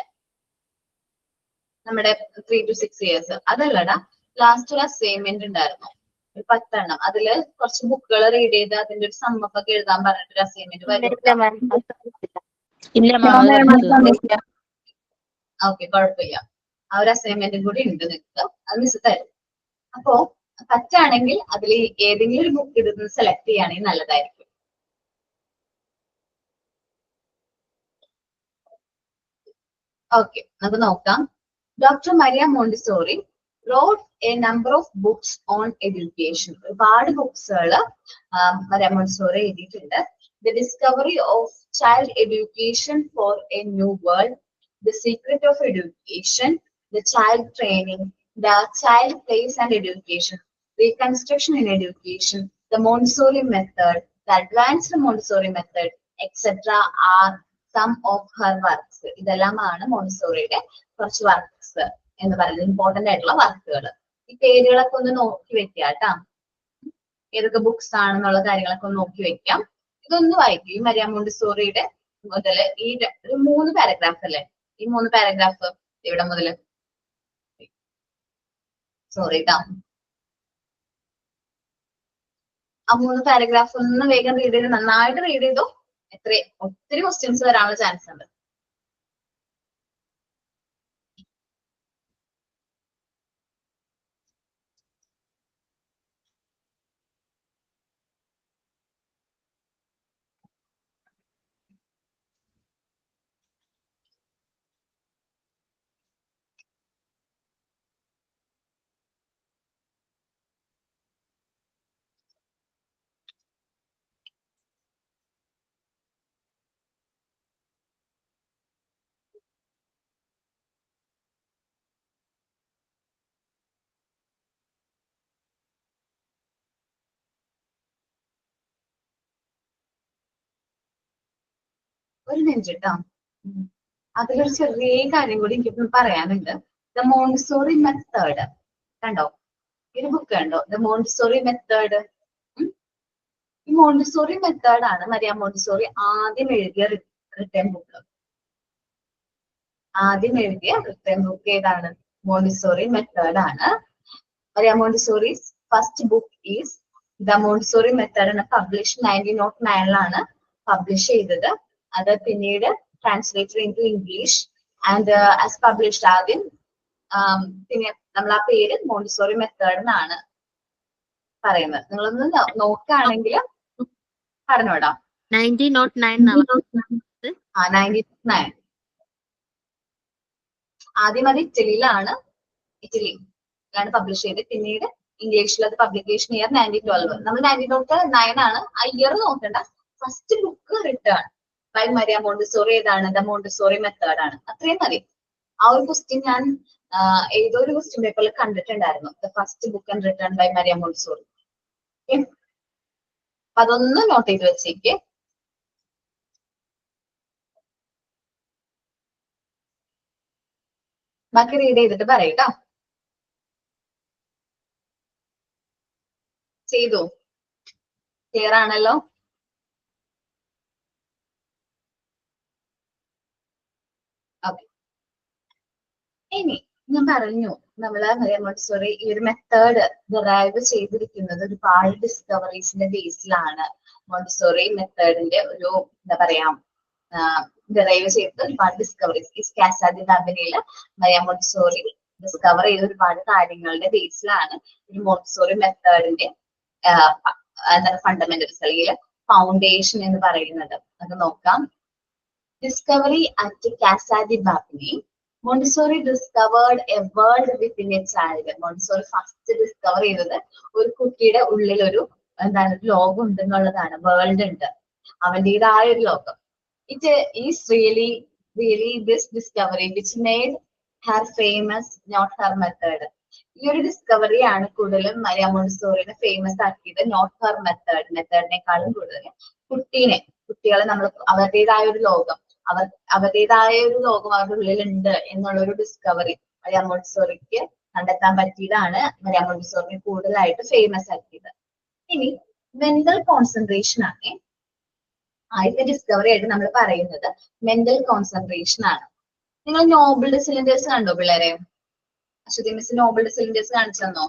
നമ്മുടെ 3 to 6 years. അതല്ലടാ, ലാസ്റ്റ് ഒരു അസൈൻമെന്റ് ഉണ്ടായിരുന്നു, ഒരു 10 എണ്ണം. അതില് കുറച്ച് ബുക്കുകൾ റീഡ് ചെയ്ത് അതിന്റെ ഒരു സമ്മപ്പ് ഒക്കെ എഴുതാൻ പറഞ്ഞിട്ടൊരു അസൈൻമെന്റ് വരും. ഓക്കെ, കുഴപ്പമില്ല. ആ ഒരു അസൈൻമെന്റും കൂടി ഉണ്ട് നിങ്ങൾക്ക്, അത് മിസ് തരും. അപ്പോ പറ്റാണെങ്കിൽ അതിൽ ഏതെങ്കിലും ഒരു ബുക്ക് ഇത് സെലക്ട് ചെയ്യുകയാണെങ്കിൽ നല്ലതായിരിക്കും. ഓക്കെ, നമുക്ക് നോക്കാം. Doctor Maria Montessori wrote a number of books on education. ഒരുപാട് ബുക്സുകൾ മരിയ മോണ്ടിസോറി എഴുതിയിട്ടുണ്ട്. The discovery of child education for a new world, The secret of education, The child training, The child place and education, Reconstruction in education, The Montessori method, The advanced Montessori method, etc. are some of her works. ഇതെല്ലാമാണ് മോണ്ടിസോറിയുടെ കുറച്ച് works എന്ന് പറയുന്നത്, important ആയിട്ടുള്ള വർക്കുകൾ. ഈ പേരുകളൊക്കെ ഒന്ന് നോക്കി വെക്കാട്ടാ, ഏതൊക്കെ ബുക്സ് ആണെന്നുള്ള കാര്യങ്ങളൊക്കെ ഒന്ന് നോക്കി വെക്കാം. ഇതൊന്ന് വായിക്കും. ഈ മരിയ മോണ്ടിസോറിയുടെ മുതല് ഈ 3 പാരഗ്രാഫ് അല്ലേ, ഈ 3 പാരഗ്രാഫ് ഇവിടെ മുതല്, സോറി ട്ടാ, ആ 3 പാരഗ്രാഫ് ഒന്ന് വേഗം റീഡ് ചെയ്ത്, നന്നായിട്ട് റീഡ് ചെയ്തോ. ഒത്തിരി ക്വസ്റ്റ്യൻസ് വരാനുള്ള ചാൻസ് ഉണ്ട്. ഒരു മിനിറ്റ് ട്ടോ, അതിലൊരു ചെറിയ കാര്യം കൂടി എനിക്ക് പറയാനുണ്ട്. ദ മോണ്ടിസോറി മെത്തേഡ് കണ്ടോ, ഈ ബുക്ക് കണ്ടോ, ദ മോണ്ടിസോറി മെത്തേഡ്. ഈ മോണ്ടിസോറി മെത്തേഡ് ആണ് മരിയ മോണ്ടിസോറി ആദ്യം എഴുതിയ റിട്ടേൺ ബുക്ക്. ഏതാണ്? മോണ്ടിസോറി മെത്തേഡ് ആണ്. Maria Montessori's first book is the Montessori method ആണ്. പബ്ലിഷ് 1909 പബ്ലിഷ് ചെയ്തത്. അത് പിന്നീട് translated into English and as published. ആദ്യം പിന്നെ നമ്മൾ ആ പേര് മോണ്ടിസോറി മെത്തേഡ് എന്നാണ് പറയുന്നത്. നിങ്ങളൊന്ന് നോക്കുകയാണെങ്കിൽ പറഞ്ഞോടാ. 1909 ആദ്യം അത് ഇറ്റലിയിലാണ് പബ്ലിഷ് ചെയ്തത്. പിന്നീട് ഇംഗ്ലീഷിൽ അത് പബ്ലിക്കേഷൻ ഇയർ 1912. നമ്മൾ 1909 ആണ്, ആ ഇയർ നോക്കണ്ട. First book written by Maria Montessori ഏതാണ്? ദ മോണ്ടിസോറി മെത്തേഡ് ആണ്. അത്രയും മതി. ആ ഒരു ക്വസ്റ്റ്യൻ ഞാൻ ഏതോ ഒരു ക്വസ്റ്റ്യൻ പേപ്പറിൽ കണ്ടിട്ടുണ്ടായിരുന്നു. The first book and written by Maria Montessori. അതൊന്ന് നോട്ട് ചെയ്ത് വെച്ചേക്ക്. ബാക്കി റീഡ് ചെയ്തിട്ട് പറയൂട്ടോ. ചെയ്തു? ക്ലിയർ ആണല്ലോ? ഓക്കെ, ഇനി ഞാൻ പറഞ്ഞു നമ്മള് മോണ്ടിസോറി ഈ ഒരു മെത്തേഡ് ഡിറൈവ് ചെയ്തിരിക്കുന്നത് ഒരുപാട് ഡിസ്കവറീസിന്റെ ബേസിലാണ്. മോണ്ടിസോറി മെത്തേഡിന്റെ ഒരു എന്താ പറയാ ഡിറൈവ് ചെയ്ത് ഒരുപാട് ഡിസ്കവറീസ് ഈ കാസ ദി ബാബിനിയില് മരിയ മോണ്ടിസോറി ഡിസ്കവർ ചെയ്ത ഒരുപാട് കാര്യങ്ങളുടെ ബേസിലാണ് ഈ മോണ്ടിസോറി മെത്തേഡിന്റെ എന്താണ് ഫണ്ടമെന്റൽസ് അല്ലെങ്കിൽ ഫൗണ്ടേഷൻ എന്ന് പറയുന്നത്. അത് നോക്കാം. Discovery at Casa dei Bambini. Montessori discovered a world within a child. Montessori first discover ചെയ്തത് ഒരു കുട്ടിയുടെ ഉള്ളിൽ ഒരു എന്താണ് ലോകം ഉണ്ട് എന്നുള്ളതാണ്. വേൾഡ് ഉണ്ട്, അവന്റേതായ ഒരു ലോകം. It is really this discovery which made her famous, not her method. ഈ ഒരു ഡിസ്കവറിയാണ് കൂടുതലും മരിയ മോണ്ടിസോറിനെ ഫേമസ് ആക്കിയത്, നോട്ട് ഹെർ മെത്തേഡ്. മെത്തേഡിനേക്കാളും കൂടുതൽ കുട്ടികളെ നമ്മൾ അവരുടേതായ ഒരു ലോകം, അവരുടേതായ ഒരു ലോകം അവരുടെ ഉള്ളിലുണ്ട് എന്നുള്ള ഒരു ഡിസ്കവറി മരിയ മോണ്ടിസോറിക്ക് കണ്ടെത്താൻ പറ്റിയതാണ് മരിയ മോണ്ടിസോറിനെ കൂടുതലായിട്ട് ഫേമസ് ആക്കിയത്. ഇനി മെന്റൽ കോൺസെൻട്രേഷൻ ആണ് ആദ്യത്തെ ഡിസ്കവറി ആയിട്ട് നമ്മൾ പറയുന്നത്. മെന്റൽ കോൺസെൻട്രേഷൻ ആണ്. നിങ്ങൾ നോബിൾ സിലിണ്ടേഴ്സ് കണ്ടോ പിള്ളേരെ? അശ്വതി മിസ് നോബിൾ സിലിണ്ടേഴ്സ് കാണിച്ചു തന്നോ?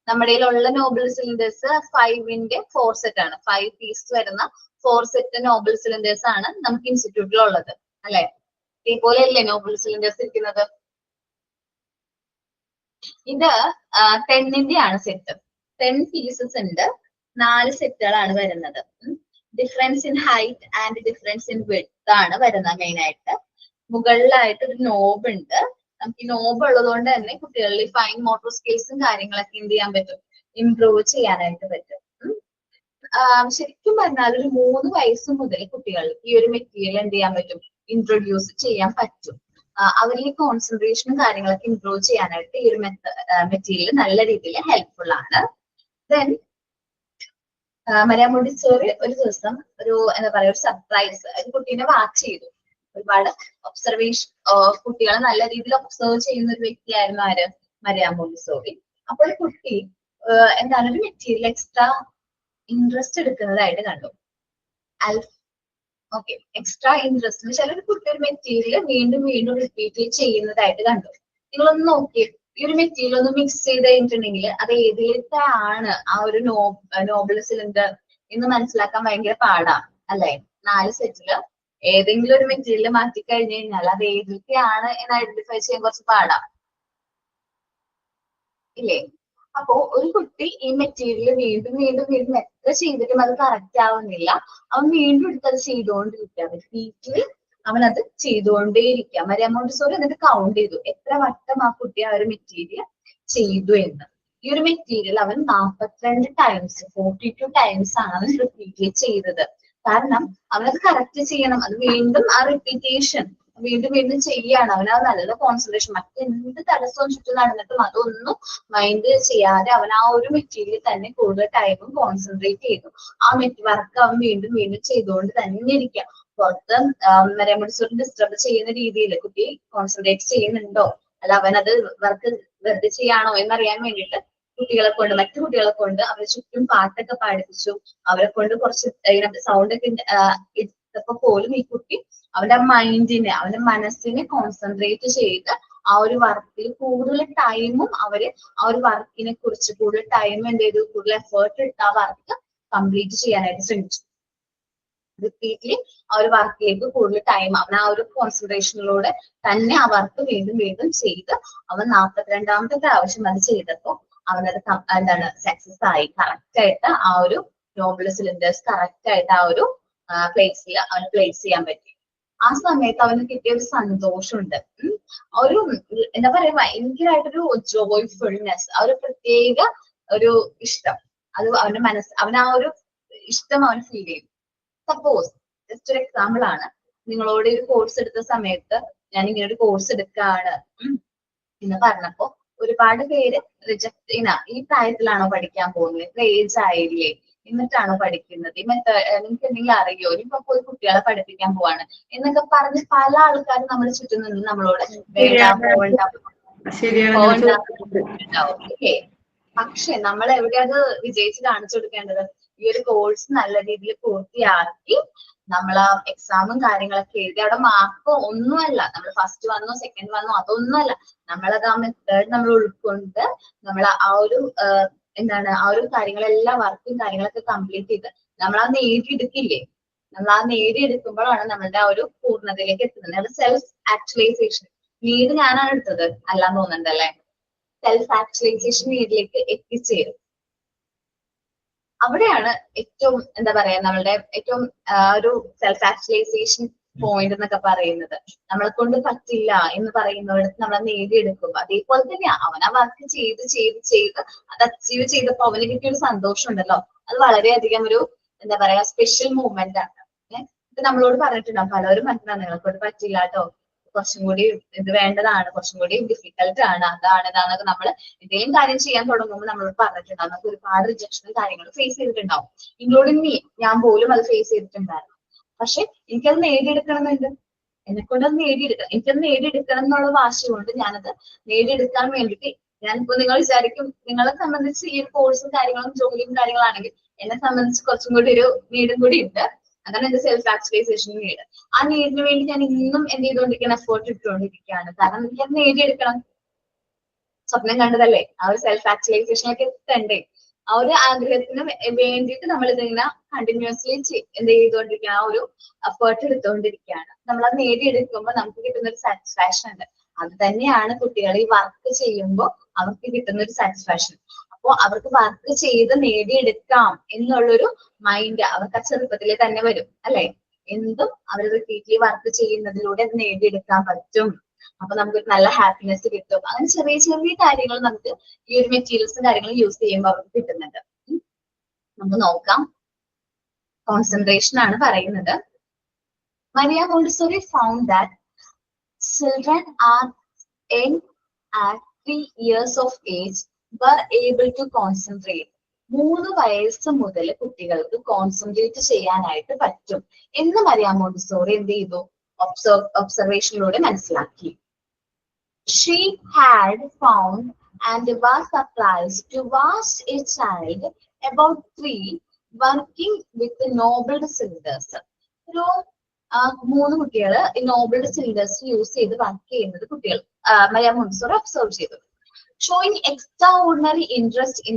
നമ്മുടെ കയ്യിലുള്ള നോബിൾ സിലിണ്ടേഴ്സ് 5ന്റെ 4 സെറ്റ് ആണ്. 5 പീസ് വരുന്ന 4 സെറ്റ് നോബിൾ സിലിണ്ടേഴ്സ് ആണ് നമുക്ക് ഇൻസ്റ്റിറ്റ്യൂട്ടിൽ ഉള്ളത് അല്ലെ? ഇതേപോലെ അല്ലേ നോബിൾ സിലിണ്ടേഴ്സ് ഇരിക്കുന്നത്? ഇത് 10ന്റെ ആണ് സെറ്റ്. 10 പീസസ് ഉണ്ട്. 4 സെറ്റുകളാണ് വരുന്നത്. Difference in height and difference in width ആണ് വരുന്നത് മെയിൻ ആയിട്ട്. മുകളിലായിട്ട് ഒരു നോബ് ഉണ്ട്. നമുക്ക് ഈ നോബ് ഉള്ളത് കൊണ്ട് തന്നെ കുട്ടികളിൽ ഫൈൻ മോട്ടോർ സ്കിൽസും കാര്യങ്ങളൊക്കെ എന്ത് ചെയ്യാൻ പറ്റും? ഇംപ്രൂവ് ചെയ്യാനായിട്ട് പറ്റും. ശരിക്കും പറഞ്ഞാൽ ഒരു 3 വയസ്സ് മുതൽ കുട്ടികളിൽ ഈ ഒരു മെറ്റീരിയൽ എന്ത് ചെയ്യാൻ പറ്റും? ഇൻട്രൊഡ്യൂസ് ചെയ്യാൻ പറ്റും. അവരിൽ കോൺസെൻട്രേഷനും കാര്യങ്ങളൊക്കെ ഇംപ്രൂവ് ചെയ്യാനായിട്ട് ഈ ഒരു മെറ്റീരിയൽ നല്ല രീതിയിൽ ഹെൽപ്ഫുൾ ആണ്. ദെൻ മരിയ മോണ്ടിസോറി ഒരു ദിവസം ഒരു എന്താ പറയാ ഒരു സർപ്രൈസ് ഒരു കുട്ടീനെ വാച്ച് ചെയ്തു. ഒരുപാട് ഒബ്സർവേഷൻ കുട്ടികളെ നല്ല രീതിയിൽ ഒബ്സർവ് ചെയ്യുന്ന ഒരു വ്യക്തിയായിരുന്നു ആര്? Maria Montessori. അപ്പോൾ കുട്ടി എന്താണ് ഒരു മെറ്റീരിയൽ എക്സ്ട്രാ ഇൻട്രസ്റ്റ് എടുക്കുന്നതായിട്ട് കണ്ടു. ഓക്കെ, എക്സ്ട്രാ ഇൻട്രസ്റ്റ് എന്ന് വെച്ചാൽ ഒരു കുട്ടി ഒരു മെറ്റീരിയൽ വീണ്ടും വീണ്ടും റിപ്പീറ്റ് ചെയ്യുന്നതായിട്ട് കണ്ടു. നിങ്ങളൊന്ന് നോക്കി ഈ ഒരു മെറ്റീരിയൽ ഒന്ന് മിക്സ് ചെയ്ത് കഴിഞ്ഞിട്ടുണ്ടെങ്കിൽ അത് ഏതിലത്തെ ആണ് ആ ഒരു നോബിൾ സിലിണ്ടർ എന്ന് മനസ്സിലാക്കാൻ ഭയങ്കര പാടാണ് അല്ലെ? 4 സെറ്റില് ഏതെങ്കിലും ഒരു മെറ്റീരിയൽ മാറ്റി കഴിഞ്ഞു കഴിഞ്ഞാൽ അത് ഏതിലത്തെയാണ് എന്ന് ഐഡന്റിഫൈ ചെയ്യാൻ കുറച്ച് പാടാണ് ഇല്ലേ? അപ്പോ ഒരു കുട്ടി ഈ മെറ്റീരിയൽ വീണ്ടും വീണ്ടും വീണ്ടും എത്ര ചെയ്തിട്ടും അത് കറക്റ്റ് ആവുന്നില്ല. അവൻ വീണ്ടും എടുത്തത് ചെയ്തുകൊണ്ടിരിക്കുക. റിപ്പീറ്റ്ലി അവനത് ചെയ്തുകൊണ്ടേയിരിക്കുക. മരിയ മോണ്ടിസോറി എന്നിട്ട് കൗണ്ട് ചെയ്തു എത്ര വട്ടം ആ കുട്ടി ആ ഒരു മെറ്റീരിയൽ ചെയ്തു എന്ന്. ഈ ഒരു മെറ്റീരിയൽ അവൻ 42 ടൈംസ് 42 ടൈംസ് ആണ് അവൻ റിപ്പീറ്റ്ലി ചെയ്തത്. കാരണം അവനത് കറക്റ്റ് ചെയ്യണം. അത് വീണ്ടും ആ റിപ്പീറ്റേഷൻ വീണ്ടും വീണ്ടും ചെയ്യാണ്. അവൻ ആ നല്ല കോൺസെൻട്രേഷൻ മറ്റെന്ത് തടസ്സവും ചുറ്റും നടന്നിട്ടും അതൊന്നും മൈൻഡ് ചെയ്യാതെ അവൻ ആ ഒരു മെറ്റീരിയൽ തന്നെ കൂടുതൽ ടൈമും കോൺസെൻട്രേറ്റ് ചെയ്തു. ആ വർക്ക് അവൻ വീണ്ടും വീണ്ടും ചെയ്തുകൊണ്ട് തന്നെ ഇരിക്കുക. പുറത്ത് മരിയ മോണ്ടിസോറി ഡിസ്റ്റർബ് ചെയ്യുന്ന രീതിയിൽ കുട്ടി കോൺസെൻട്രേറ്റ് ചെയ്യുന്നുണ്ടോ അല്ല അവനത് വർക്ക് വെറുതെ ചെയ്യാണോ എന്നറിയാൻ വേണ്ടിയിട്ട് മറ്റു കുട്ടികളെ കൊണ്ട് അവരെ ചുറ്റും പാട്ടൊക്കെ പാടിപ്പിച്ചു. അവരെ കൊണ്ട് കുറച്ച് സൗണ്ട് ഒക്കെ ഇട്ടപ്പോ പോലും ഈ കുട്ടി അവന്റെ മൈൻഡിനെ അവന്റെ മനസ്സിനെ കോൺസെൻട്രേറ്റ് ചെയ്ത് ആ ഒരു വർക്കിൽ കൂടുതൽ ടൈമും അവര് ആ ഒരു വർക്കിനെ കുറിച്ച് കൂടുതൽ ടൈം എന്ത് ചെയ്തു? കൂടുതൽ എഫേർട്ട് ഇട്ട് ആ വർക്ക് കംപ്ലീറ്റ് ചെയ്യാനായിട്ട് ശ്രമിച്ചു. റിപ്പീറ്റ്ലി ആ ഒരു വർക്കിലേക്ക് കൂടുതൽ ടൈം അവൻ ആ ഒരു കോൺസെൻട്രേഷനിലൂടെ തന്നെ ആ വർക്ക് വീണ്ടും വീണ്ടും ചെയ്ത് അവൻ 42ാമത്തെ പ്രാവശ്യം അത് ചെയ്തപ്പോ അവനത് എന്താണ് സക്സസ് ആയി. കറക്റ്റ് ആയിട്ട് ആ ഒരു നോബിൾ സിലിണ്ടേഴ്സ് കറക്റ്റ് ആയിട്ട് ആ ഒരു പ്ലേസിൽ അവന് പ്ലേസ് ചെയ്യാൻ പറ്റി. ആ സമയത്ത് അവന് കിട്ടിയ ഒരു സന്തോഷമുണ്ട്. ഒരു എന്താ പറയാ ഭയങ്കരമായിട്ടൊരു ജോയ്ഫുൾനെസ്, ആ ഒരു പ്രത്യേക ഒരു ഇഷ്ടം അത് അവന്റെ അവൻ ആ ഒരു ഇഷ്ടം അവൻ ഫീൽ ചെയ്യും. സപ്പോസ് ജസ്റ്റ് ഒരു എക്സാമ്പിൾ ആണ്, നിങ്ങളോട് ഒരു കോഴ്സ് എടുത്ത സമയത്ത് ഞാൻ ഇങ്ങനെ ഒരു കോഴ്സ് എടുക്കുകയാണ് എന്ന് പറഞ്ഞപ്പോ ഒരുപാട് പേര് റിജക്ട് ഈ പ്രായത്തിലാണോ പഠിക്കാൻ പോകുന്നത്, ഇത്ര ഏജ് ആയില്ലേ, എന്നിട്ടാണോ പഠിക്കുന്നത്, നിങ്ങൾക്ക് എന്തെങ്കിലും അറിയോ, ഇനിയിപ്പോ പോയി കുട്ടികളെ പഠിപ്പിക്കാൻ പോവാണ് എന്നൊക്കെ പറഞ്ഞ് പല ആൾക്കാരും നമ്മുടെ ചുറ്റും നിന്ന് നമ്മളോട് ഓക്കെ. പക്ഷെ നമ്മൾ എവിടെയത് വിജയിച്ച് കാണിച്ചു കൊടുക്കേണ്ടത്? ഈ ഒരു കോഴ്സ് നല്ല രീതിയിൽ പൂർത്തിയാക്കി നമ്മൾ ആ എക്സാമും കാര്യങ്ങളൊക്കെ എഴുതി അവിടെ മാർക്ക് ഒന്നുമല്ല, നമ്മൾ ഫസ്റ്റ് വന്നോ സെക്കൻഡ് വന്നോ അതൊന്നുമല്ല, നമ്മളത് ആ മെത്തേഡ് നമ്മൾ ഉൾക്കൊണ്ട് നമ്മൾ ആ ഒരു എന്താണ് ആ ഒരു കാര്യങ്ങളെല്ലാം വർക്കും കാര്യങ്ങളൊക്കെ കംപ്ലീറ്റ് ചെയ്ത് നമ്മൾ ആ നേടിയെടുക്കില്ലേ, നമ്മൾ ആ നേടിയെടുക്കുമ്പോഴാണ് നമ്മളുടെ ആ ഒരു പൂർണ്ണതയിലേക്ക് എത്തുന്നത്. സെൽഫ് ആക്ച്വലൈസേഷൻ നീഡ് ഞാനാണ് എടുത്തത് അല്ലാന്ന് തോന്നുന്നുണ്ടല്ലേ. സെൽഫ് ആക്ച്വലൈസേഷൻ നീഡിലേക്ക് എത്തിച്ചേരും. അവിടെയാണ് ഏറ്റവും എന്താ പറയാ നമ്മളുടെ ഏറ്റവും ഒരു സെൽഫ് ആക്ച്വലൈസേഷൻ പോയിന്റ് എന്നൊക്കെ പറയുന്നത്. നമ്മളെ കൊണ്ട് പറ്റില്ല എന്ന് പറയുന്നിടത്ത് നമ്മൾ നേടിയെടുക്കും. അതേപോലെ തന്നെയാ അവൻ ആ വർക്ക് ചെയ്ത് ചെയ്ത് ചെയ്ത് അത് അച്ചീവ് ചെയ്തപ്പോ അവന് കിട്ടിയ ഒരു സന്തോഷം ഉണ്ടല്ലോ, അത് വളരെയധികം ഒരു എന്താ പറയാ സ്പെഷ്യൽ മൂവ്മെന്റ് ആണ്. ഇപ്പൊ നമ്മളോട് പറഞ്ഞിട്ടുണ്ടാവും പലരും പറഞ്ഞിട്ടുണ്ടാവും നിങ്ങളെ കൊണ്ട് പറ്റില്ല കേട്ടോ, കുറച്ചും കൂടി ഇത് വേണ്ടതാണ്, കുറച്ചും കൂടി ഡിഫിക്കൽട്ട് ആണ്, അതാണ് ഇതാന്നൊക്കെ നമ്മൾ എന്തെങ്കിലും കാര്യം ചെയ്യാൻ തുടങ്ങുമ്പോൾ നമ്മളോട് പറഞ്ഞിട്ടുണ്ടാവും. നമുക്ക് ഒരുപാട് റിജക്ഷനും കാര്യങ്ങളും ഫേസ് ചെയ്തിട്ടുണ്ടാവും. ഇൻക്ലൂഡിങ് മീ, ഞാൻ പോലും അത് ഫേസ് ചെയ്തിട്ടുണ്ടായിരുന്നു. പക്ഷെ എനിക്കത് നേടിയെടുക്കണമെന്നുണ്ട്, എന്നെക്കൊണ്ട് അത് നേടിയെടുക്കണം, എനിക്കത് നേടിയെടുക്കണം എന്നുള്ള വാശി കൊണ്ട് ഞാനത് നേടിയെടുക്കാൻ വേണ്ടിയിട്ട് ഞാനിപ്പോ നിങ്ങൾ വിചാരിക്കും നിങ്ങളെ സംബന്ധിച്ച് ഈ ഒരു കോഴ്സും കാര്യങ്ങളും ജോലിയും കാര്യങ്ങളാണെങ്കിൽ എന്നെ സംബന്ധിച്ച് കുറച്ചും കൂടി ഒരു നീടും കൂടി ഉണ്ട്. അതാണ് എന്റെ സെൽഫ് ആക്ച്വലൈസേഷൻ നീഡ്. ആ നീഡിന് വേണ്ടി ഞാൻ ഇന്നും എന്ത് ചെയ്തുകൊണ്ടിരിക്കുകയാണ്, എഫേർട്ട് ഇട്ടുകൊണ്ടിരിക്കുകയാണ്. കാരണം എനിക്കത് നേടിയെടുക്കണം. സ്വപ്നം കണ്ടതല്ലേ, ആ ഒരു സെൽഫ് ആക്ച്വലൈസേഷനൊക്കെ എത്തണ്ടേ, ആ ഒരു ആഗ്രഹത്തിന് വേണ്ടിയിട്ട് നമ്മൾ ഇതിങ്ങനെ കണ്ടിന്യൂസ്ലി എന്ത് ചെയ്തുകൊണ്ടിരിക്കുകയാണ്, ആ ഒരു എഫേർട്ട് എടുത്തുകൊണ്ടിരിക്കുകയാണ്. നമ്മൾ അത് നേടിയെടുക്കുമ്പോൾ നമുക്ക് കിട്ടുന്ന ഒരു സാറ്റിസ്ഫാക്ഷൻ ഉണ്ട്. അത് തന്നെയാണ് കുട്ടികൾ ഈ വർക്ക് ചെയ്യുമ്പോൾ അവർക്ക് കിട്ടുന്ന ഒരു സാറ്റിസ്ഫാക്ഷൻ. അപ്പോ അവർക്ക് വർക്ക് ചെയ്ത് നേടിയെടുക്കാം എന്നുള്ളൊരു മൈൻഡ് അവർക്ക് ആ ചെറുപ്പത്തിലെ തന്നെ വരും അല്ലെ. എന്തും അവർ റിപ്പീറ്റ്ലി വർക്ക് ചെയ്യുന്നതിലൂടെ അത് നേടിയെടുക്കാൻ പറ്റും. അപ്പൊ നമുക്ക് നല്ല ഹാപ്പിനെസ് കിട്ടും. അങ്ങനെ ചെറിയ ചെറിയ കാര്യങ്ങൾ നമുക്ക് ഈ ഒരു മെറ്റീരിയൽസും കാര്യങ്ങളും യൂസ് ചെയ്യുമ്പോൾ അവർക്ക് കിട്ടുന്നുണ്ട്. നമുക്ക് നോക്കാം. കോൺസെൻട്രേഷൻ ആണ് പറയുന്നത്. Maria Montessori found that children are young at 3 years of age were able to concentrate. 3 വയസ്സ് മുതൽ കുട്ടികൾക്ക് കോൺസെൻട്രേറ്റ് ചെയ്യാനായിട്ട് പറ്റും എന്ന് മരിയ മോണ്ടിസോറി എന്ത് ചെയ്തു, ഒബ്സർവേഷനിലൂടെ മനസ്സിലാക്കി. She had found and was surprised to watch a child about 3 working with noble cylinders. ഒരു 3 കുട്ടികള് ഈ നോബിൾഡ് സിലിണ്ടേഴ്സ് യൂസ് ചെയ്ത് വർക്ക് ചെയ്യുന്നത് കുട്ടികൾ മരിയ മോണ്ടിസോറി ഒബ്സർവ് ചെയ്തു. Showing extra ordinary interest in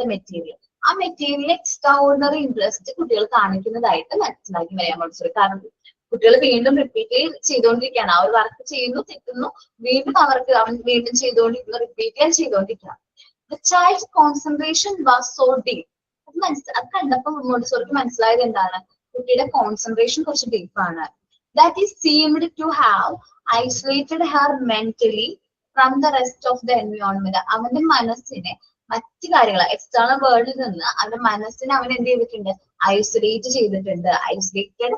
the material. ആ മെറ്റീരിയൽ എക്സ്ട്രാ ഓർഡിനറി ഇൻട്രസ്റ്റ് കുട്ടികൾ കാണിക്കുന്നതായിട്ട് മനസ്സിലാക്കി മരിയ മോണ്ടിസോറി. കാരണം കുട്ടികൾ വീണ്ടും റിപ്പീറ്റ് ചെയ്തുകൊണ്ടിരിക്കുകയാണ്. അവർ വർക്ക് ചെയ്യുന്നു, തെറ്റുന്നു, വീണ്ടും അവർക്ക് അവൻ വീണ്ടും ചെയ്തുകൊണ്ടിരിക്കുന്നു, റിപ്പീറ്റ് ചെയ്തുകൊണ്ടിരിക്കുക. The child concentration was so deep. അത് കണ്ടപ്പോൾ മോണ്ടിസോറിക്ക് മനസ്സിലായത് എന്താണ്, കുട്ടിയുടെ കോൺസെൻട്രേഷൻ കുറച്ച് ഡീപ്പാണ്. That is seemed to have isolated her mentally from the rest of the environment. അവന്റെ മനസ്സിനെ മറ്റു കാര്യങ്ങൾ എക്സ്റ്റേണൽ വേൾഡിൽ നിന്ന് അവന്റെ മനസ്സിനെ അവൻ എന്ത് ചെയ്തിട്ടുണ്ട്, ഐസൊലേറ്റ് ചെയ്തിട്ടുണ്ട്. ഐസൊലേറ്റഡ്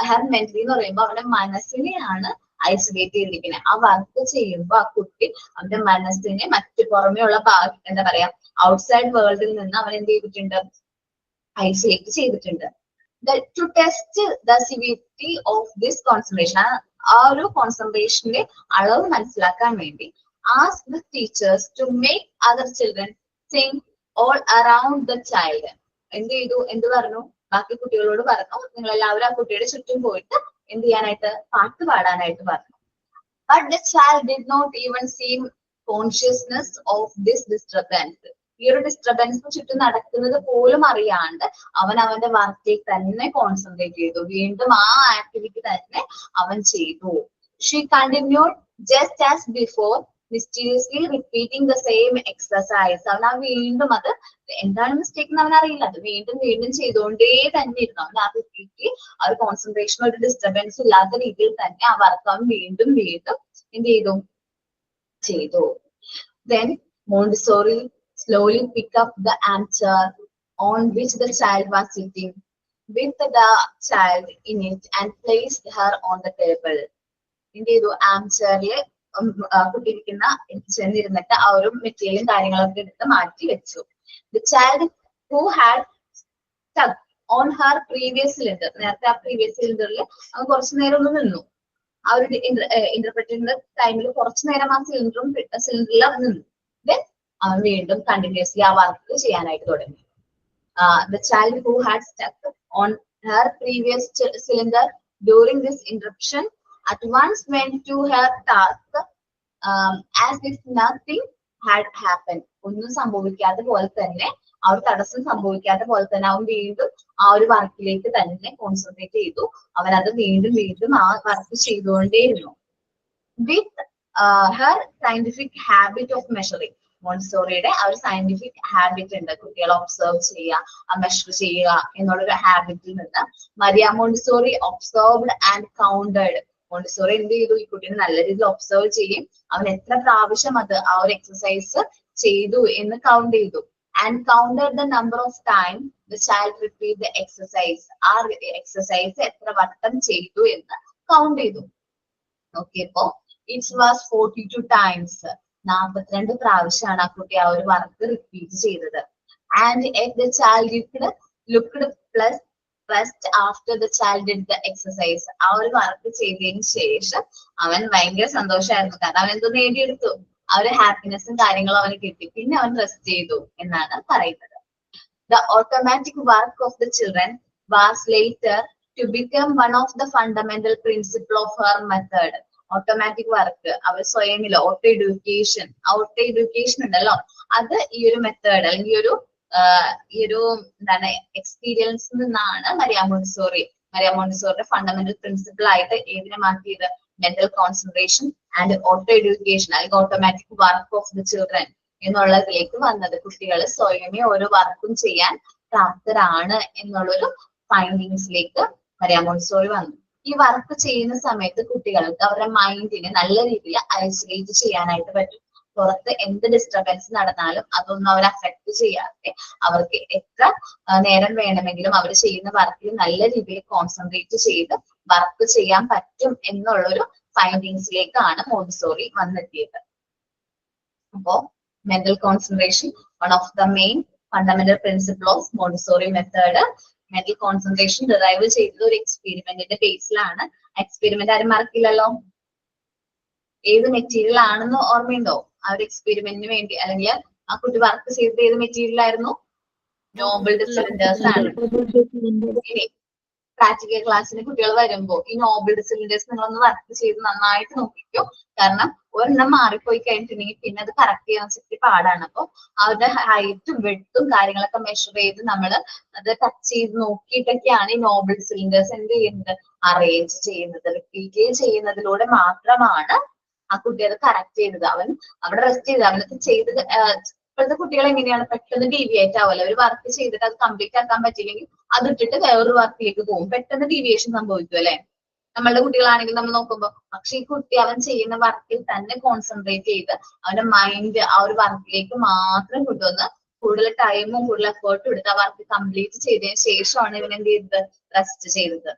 ഹെർ മെന്റലി എന്ന് പറയുമ്പോൾ അവന്റെ മനസ്സിനെയാണ് ഐസൊലേറ്റ് ചെയ്തിരിക്കുന്നത്. ആ വർക്ക് ചെയ്യുമ്പോൾ ആ കുട്ടി അവന്റെ മനസ്സിനെ മറ്റു പുറമേ ഉള്ള എന്താ പറയാ ഔട്ട്സൈഡ് വേൾഡിൽ നിന്ന് അവൻ എന്ത് ചെയ്തിട്ടുണ്ട്, ഐസൊലേറ്റ് ചെയ്തിട്ടുണ്ട്. To test the severity of this concentration, ആ ഒരു കോൺസെൻട്രേഷന്റെ അളവ് മനസ്സിലാക്കാൻ വേണ്ടി ask the teachers to make other children sing all around the child. എന്ത് ചെയ്തു, എന്ത് പറഞ്ഞു, ബാക്കി കുട്ടികളോട് പറഞ്ഞു നിങ്ങൾ എല്ലാവരും ആ കുട്ടിയുടെ ചുറ്റും പോയിട്ട് എന്ത് ചെയ്യാനായിട്ട്, പാട്ട് പാടാനായിട്ട് പറഞ്ഞു. But the child did not even seem consciousness of this disturbance. ഈ ഒരു ഡിസ്റ്റർബൻസ് ചുറ്റും നടക്കുന്നത് പോലും അറിയാണ്ട് അവൻ അവന്റെ വർക്കിൽ തന്നെ കോൺസെൻട്രേറ്റ് ചെയ്തു. വീണ്ടും ആ ആക്ടിവിറ്റി തന്നെ അവൻ ചെയ്തു. She continued just as before, mysteriously repeating the same exercise. അവൻ ആ വീണ്ടും അത് എന്താണ് മിസ്റ്റേക്ക് എന്ന് അവൻ അറിയില്ല, അത് വീണ്ടും വീണ്ടും ചെയ്തുകൊണ്ടേ തന്നെ ഇരുന്നു. അവൻ ആ റിപ്പീറ്റ് ആ ഒരു കോൺസെൻട്രേഷൻ ഒരു ഡിസ്റ്റർബൻസ് ഇല്ലാത്ത രീതിയിൽ തന്നെ ആ വർക്ക് അവൻ വീണ്ടും വീണ്ടും എന്ത് ചെയ്തു. Then Montessori slowly picked up the armchair on which the child was sitting with the child in it and placed her on the table. എന്ത് ചെയ്തു, ആംചെയറിൽ കുട്ടി ചെന്നിരുന്നിട്ട് ആ ഒരു മെറ്റീരിയലും കാര്യങ്ങളൊക്കെ എടുത്ത് മാറ്റി വെച്ചു. The child who had stuck on her previous cylinder, നേരത്തെ ആ പ്രീവിയസ് സിലിണ്ടറിൽ അവൻ കുറച്ചു നേരം ഒന്ന് നിന്നു. ആ ഒരു ഇന്റർപ്രറ്റിന്റെ ടൈമിൽ കുറച്ചു നേരം ആ സിലിണ്ടറിൽ അവൻ നിന്നു. Then അവൻ വീണ്ടും കണ്ടിന്യൂസ്ലി ആ വർക്ക് ചെയ്യാനായിട്ട് തുടങ്ങി. The child who had stuck on her previous cylinder during this interruption at once went to her task as if nothing had happened. ഒന്നും സംഭവിക്കാത്ത പോലെ തന്നെ ആ ഒരു തടസ്സം സംഭവിക്കാത്ത പോലെ തന്നെ അവൻ വീണ്ടും ആ ഒരു വർക്കിലേക്ക് തന്നെ കോൺസെൻട്രേറ്റ് ചെയ്തു. അവൻ അത് വീണ്ടും വീണ്ടും ആ വർക്ക് ചെയ്തുകൊണ്ടേയിരുന്നു. With her scientific habit of measuring. മോണ്ടിസോറിയുടെ ആ ഒരു സയന്റിഫിക് ഹാബിറ്റ് ഉണ്ട്, കുട്ടികളെ ഒബ്സർവ് ചെയ്യുക, മെഷർ ചെയ്യുക എന്നുള്ളൊരു ഹാബിറ്റിൽ നിന്ന് Maria Montessori observed and counted. Montessori എന്ത് ചെയ്തു? ഈ കുട്ടീനെ നല്ല രീതിയിൽ ഒബ്സർവ് ചെയ്യും, അവൻ എത്ര പ്രാവശ്യം അത് ആ ഒരു എക്സസൈസ് ചെയ്തു എന്ന് കൗണ്ട് ചെയ്തു. And counted the number of time the child repeat the exercise. ആ എക്സസൈസ് എത്ര വട്ടം ചെയ്തു എന്ന് കൗണ്ട് ചെയ്തു. ഓക്കെ, ഇപ്പോ ഇറ്റ് വാസ് 42 times. 42 പ്രാവശ്യമാണ് ആ കുട്ടി ആ ഒരു വർക്ക് റിപ്പീറ്റ് ചെയ്തത്. And the child looked plus rest after the child did the exercise. ആ ഒരു വർക്ക് ചെയ്തതിന് ശേഷം അവൻ ഭയങ്കര സന്തോഷമായിരുന്നു, കാരണം അവൻ എന്തോ നേടിയെടുത്തു, ആ ഒരു ഹാപ്പിനെസ്സും കാര്യങ്ങളും അവന് കിട്ടി. പിന്നെ അവൻ റെസ്റ്റ് ചെയ്തു എന്നാണ് പറയുന്നത്. The automatic work of the children was later to become one of the fundamental principle of her method. Automatic work, അവർ സ്വയമില്ല, ഓട്ടോ എഡ്യൂക്കേഷൻ ഉണ്ടല്ലോ, അത് ഈ ഒരു മെത്തേഡ് അല്ലെങ്കിൽ ഈ ഒരു എന്താണ് എക്സ്പീരിയൻസിൽ നിന്നാണ് മരിയ മോണ്ടിസോറിയുടെ ഫണ്ടമെന്റൽ പ്രിൻസിപ്പിൾ ആയിട്ട് ഏതിനെ മാറ്റിയത്? Mental concentration and auto education അല്ലെങ്കിൽ automatic work of the children എന്നുള്ളതിലേക്ക് വന്നത്. കുട്ടികൾ സ്വയമേ ഓരോ വർക്കും ചെയ്യാൻ പ്രാപ്തരാണ് എന്നുള്ളൊരു ഫൈൻഡിങ്സിലേക്ക് മരിയ മോണ്ടിസോറി വന്നു. ഈ വർക്ക് ചെയ്യുന്ന സമയത്ത് കുട്ടികൾക്ക് അവരുടെ മൈൻഡിനെ നല്ല രീതിയിൽ ഐസൊലേറ്റ് ചെയ്യാനായിട്ട് പറ്റും. പുറത്ത് എന്ത് ഡിസ്റ്റർബൻസ് നടന്നാലും അതൊന്നും അവരെ അഫക്ട് ചെയ്യാതെ അവർക്ക് എത്ര നേരം വേണമെങ്കിലും അവർ ചെയ്യുന്ന വർക്കിൽ നല്ല രീതിയിൽ കോൺസെൻട്രേറ്റ് ചെയ്ത് വർക്ക് ചെയ്യാൻ പറ്റും എന്നുള്ളൊരു ഫൈൻഡിങ്സിലേക്കാണ് മോണ്ടിസോറി വന്നെത്തിയത്. അപ്പോ mental concentration one of the main fundamental principle of Montessori method. Mental concentration derive ചെയ്തത് ഒരു എക്സ്പെരിമെന്റിന്റെ ബേസിലാണ്. എക്സ്പെരിമെന്റ് ആരും മറക്കില്ലല്ലോ. ഏത് മെറ്റീരിയൽ ആണെന്ന് ഓർമ്മയുണ്ടോ? ആ ഒരു എക്സ്പെരിമെന്റിന് വേണ്ടി അല്ലെങ്കിൽ ആ കുട്ടി വർക്ക് ചെയ്തത് ഏത് മെറ്റീരിയൽ ആയിരുന്നു? നോബിൾഡ് സിലിണ്ടേഴ്സ് ആണ്. ഇനി പ്രാക്ടിക്കൽ ക്ലാസ്സിന് കുട്ടികൾ വരുമ്പോ ഈ നോബിൾഡ് സിലിണ്ടേഴ്സ് നിങ്ങളൊന്ന് വർക്ക് ചെയ്ത് നന്നായിട്ട് നോക്കിക്കോ. കാരണം ഒരെണ്ണം മാറിപ്പോയി കഴിഞ്ഞിട്ടുണ്ടെങ്കിൽ പിന്നെ അത് കറക്റ്റ് ചെയ്യാൻ വെച്ചിട്ട് പാടാണ്. അപ്പൊ അവരുടെ ഹൈറ്റും വെട്ടും കാര്യങ്ങളൊക്കെ മെഷർ ചെയ്ത് നമ്മൾ അത് ടച്ച് ചെയ്ത് നോക്കിയിട്ടൊക്കെയാണ് ഈ നോബിൾഡ് സിലിണ്ടേഴ്സ് എന്ത് ചെയ്യുന്നത്? അറേഞ്ച് ചെയ്യുന്നത്. റിപ്പീറ്റ് ചെയ്യുന്നതിലൂടെ മാത്രമാണ് ആ കുട്ടി അത് കറക്റ്റ് ചെയ്തത്. അവൻ അവിടെ റെസ്റ്റ് ചെയ്ത് അവനത് ചെയ്ത് ഇപ്പോഴത്തെ കുട്ടികൾ എങ്ങനെയാണ്? പെട്ടെന്ന് ഡീവിയേറ്റ് ആവുമല്ലോ. ഒരു വർക്ക് ചെയ്തിട്ട് അത് കംപ്ലീറ്റ് ആക്കാൻ പറ്റില്ലെങ്കിൽ അത് ഇട്ടിട്ട് വേറൊരു വർക്കിലേക്ക് പോകും. പെട്ടെന്ന് ഡീവിയേഷൻ സംഭവിക്കും അല്ലെ? നമ്മളുടെ കുട്ടികളാണെങ്കിൽ നമ്മൾ നോക്കുമ്പോൾ, പക്ഷെ ഈ കുട്ടി അവൻ ചെയ്യുന്ന വർക്കിൽ തന്നെ കോൺസെൻട്രേറ്റ് ചെയ്ത് അവന്റെ മൈൻഡ് ആ ഒരു വർക്കിലേക്ക് മാത്രം കൊണ്ടുവന്ന് കൂടുതൽ ടൈമും കൂടുതൽ എഫേർട്ടും എടുത്ത് ആ വർക്ക് കംപ്ലീറ്റ് ചെയ്തതിന് ശേഷമാണ് ഇവൻ എന്ത് ചെയ്തത്? റെസ്റ്റ് ചെയ്തത്.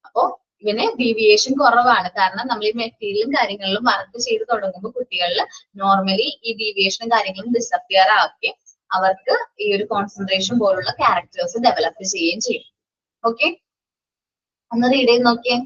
അപ്പോ ഇവന് ഡീവിയേഷൻ കുറവാണ്. കാരണം നമ്മൾ ഈ മെറ്റീരിയലും കാര്യങ്ങളിലും വർക്ക് ചെയ്ത് തുടങ്ങുമ്പോൾ കുട്ടികളിൽ നോർമലി ഈ ഡീവിയേഷനും കാര്യങ്ങളും ഡിസപ്പിയർ ആക്കുകയും അവർക്ക് ഈ ഒരു കോൺസെൻട്രേഷൻ പോലുള്ള ക്യാരക്ടേഴ്സ് ഡെവലപ്പ് ചെയ്യുകയും ചെയ്യും. ഓക്കെ, ഒന്ന് റീഡ് ചെയ്ത് നോക്കിയേ.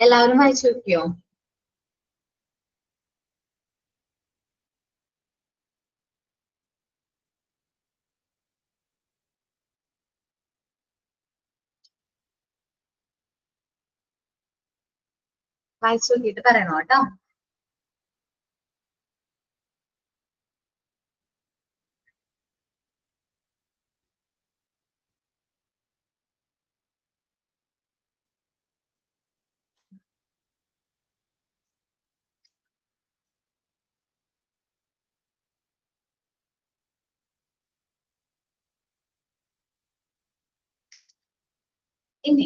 എല്ലാവരും വായിച്ചു നോക്കിയോ? വായിച്ചു നോക്കിയിട്ട് പറയണോ കേട്ടോ. ഇനി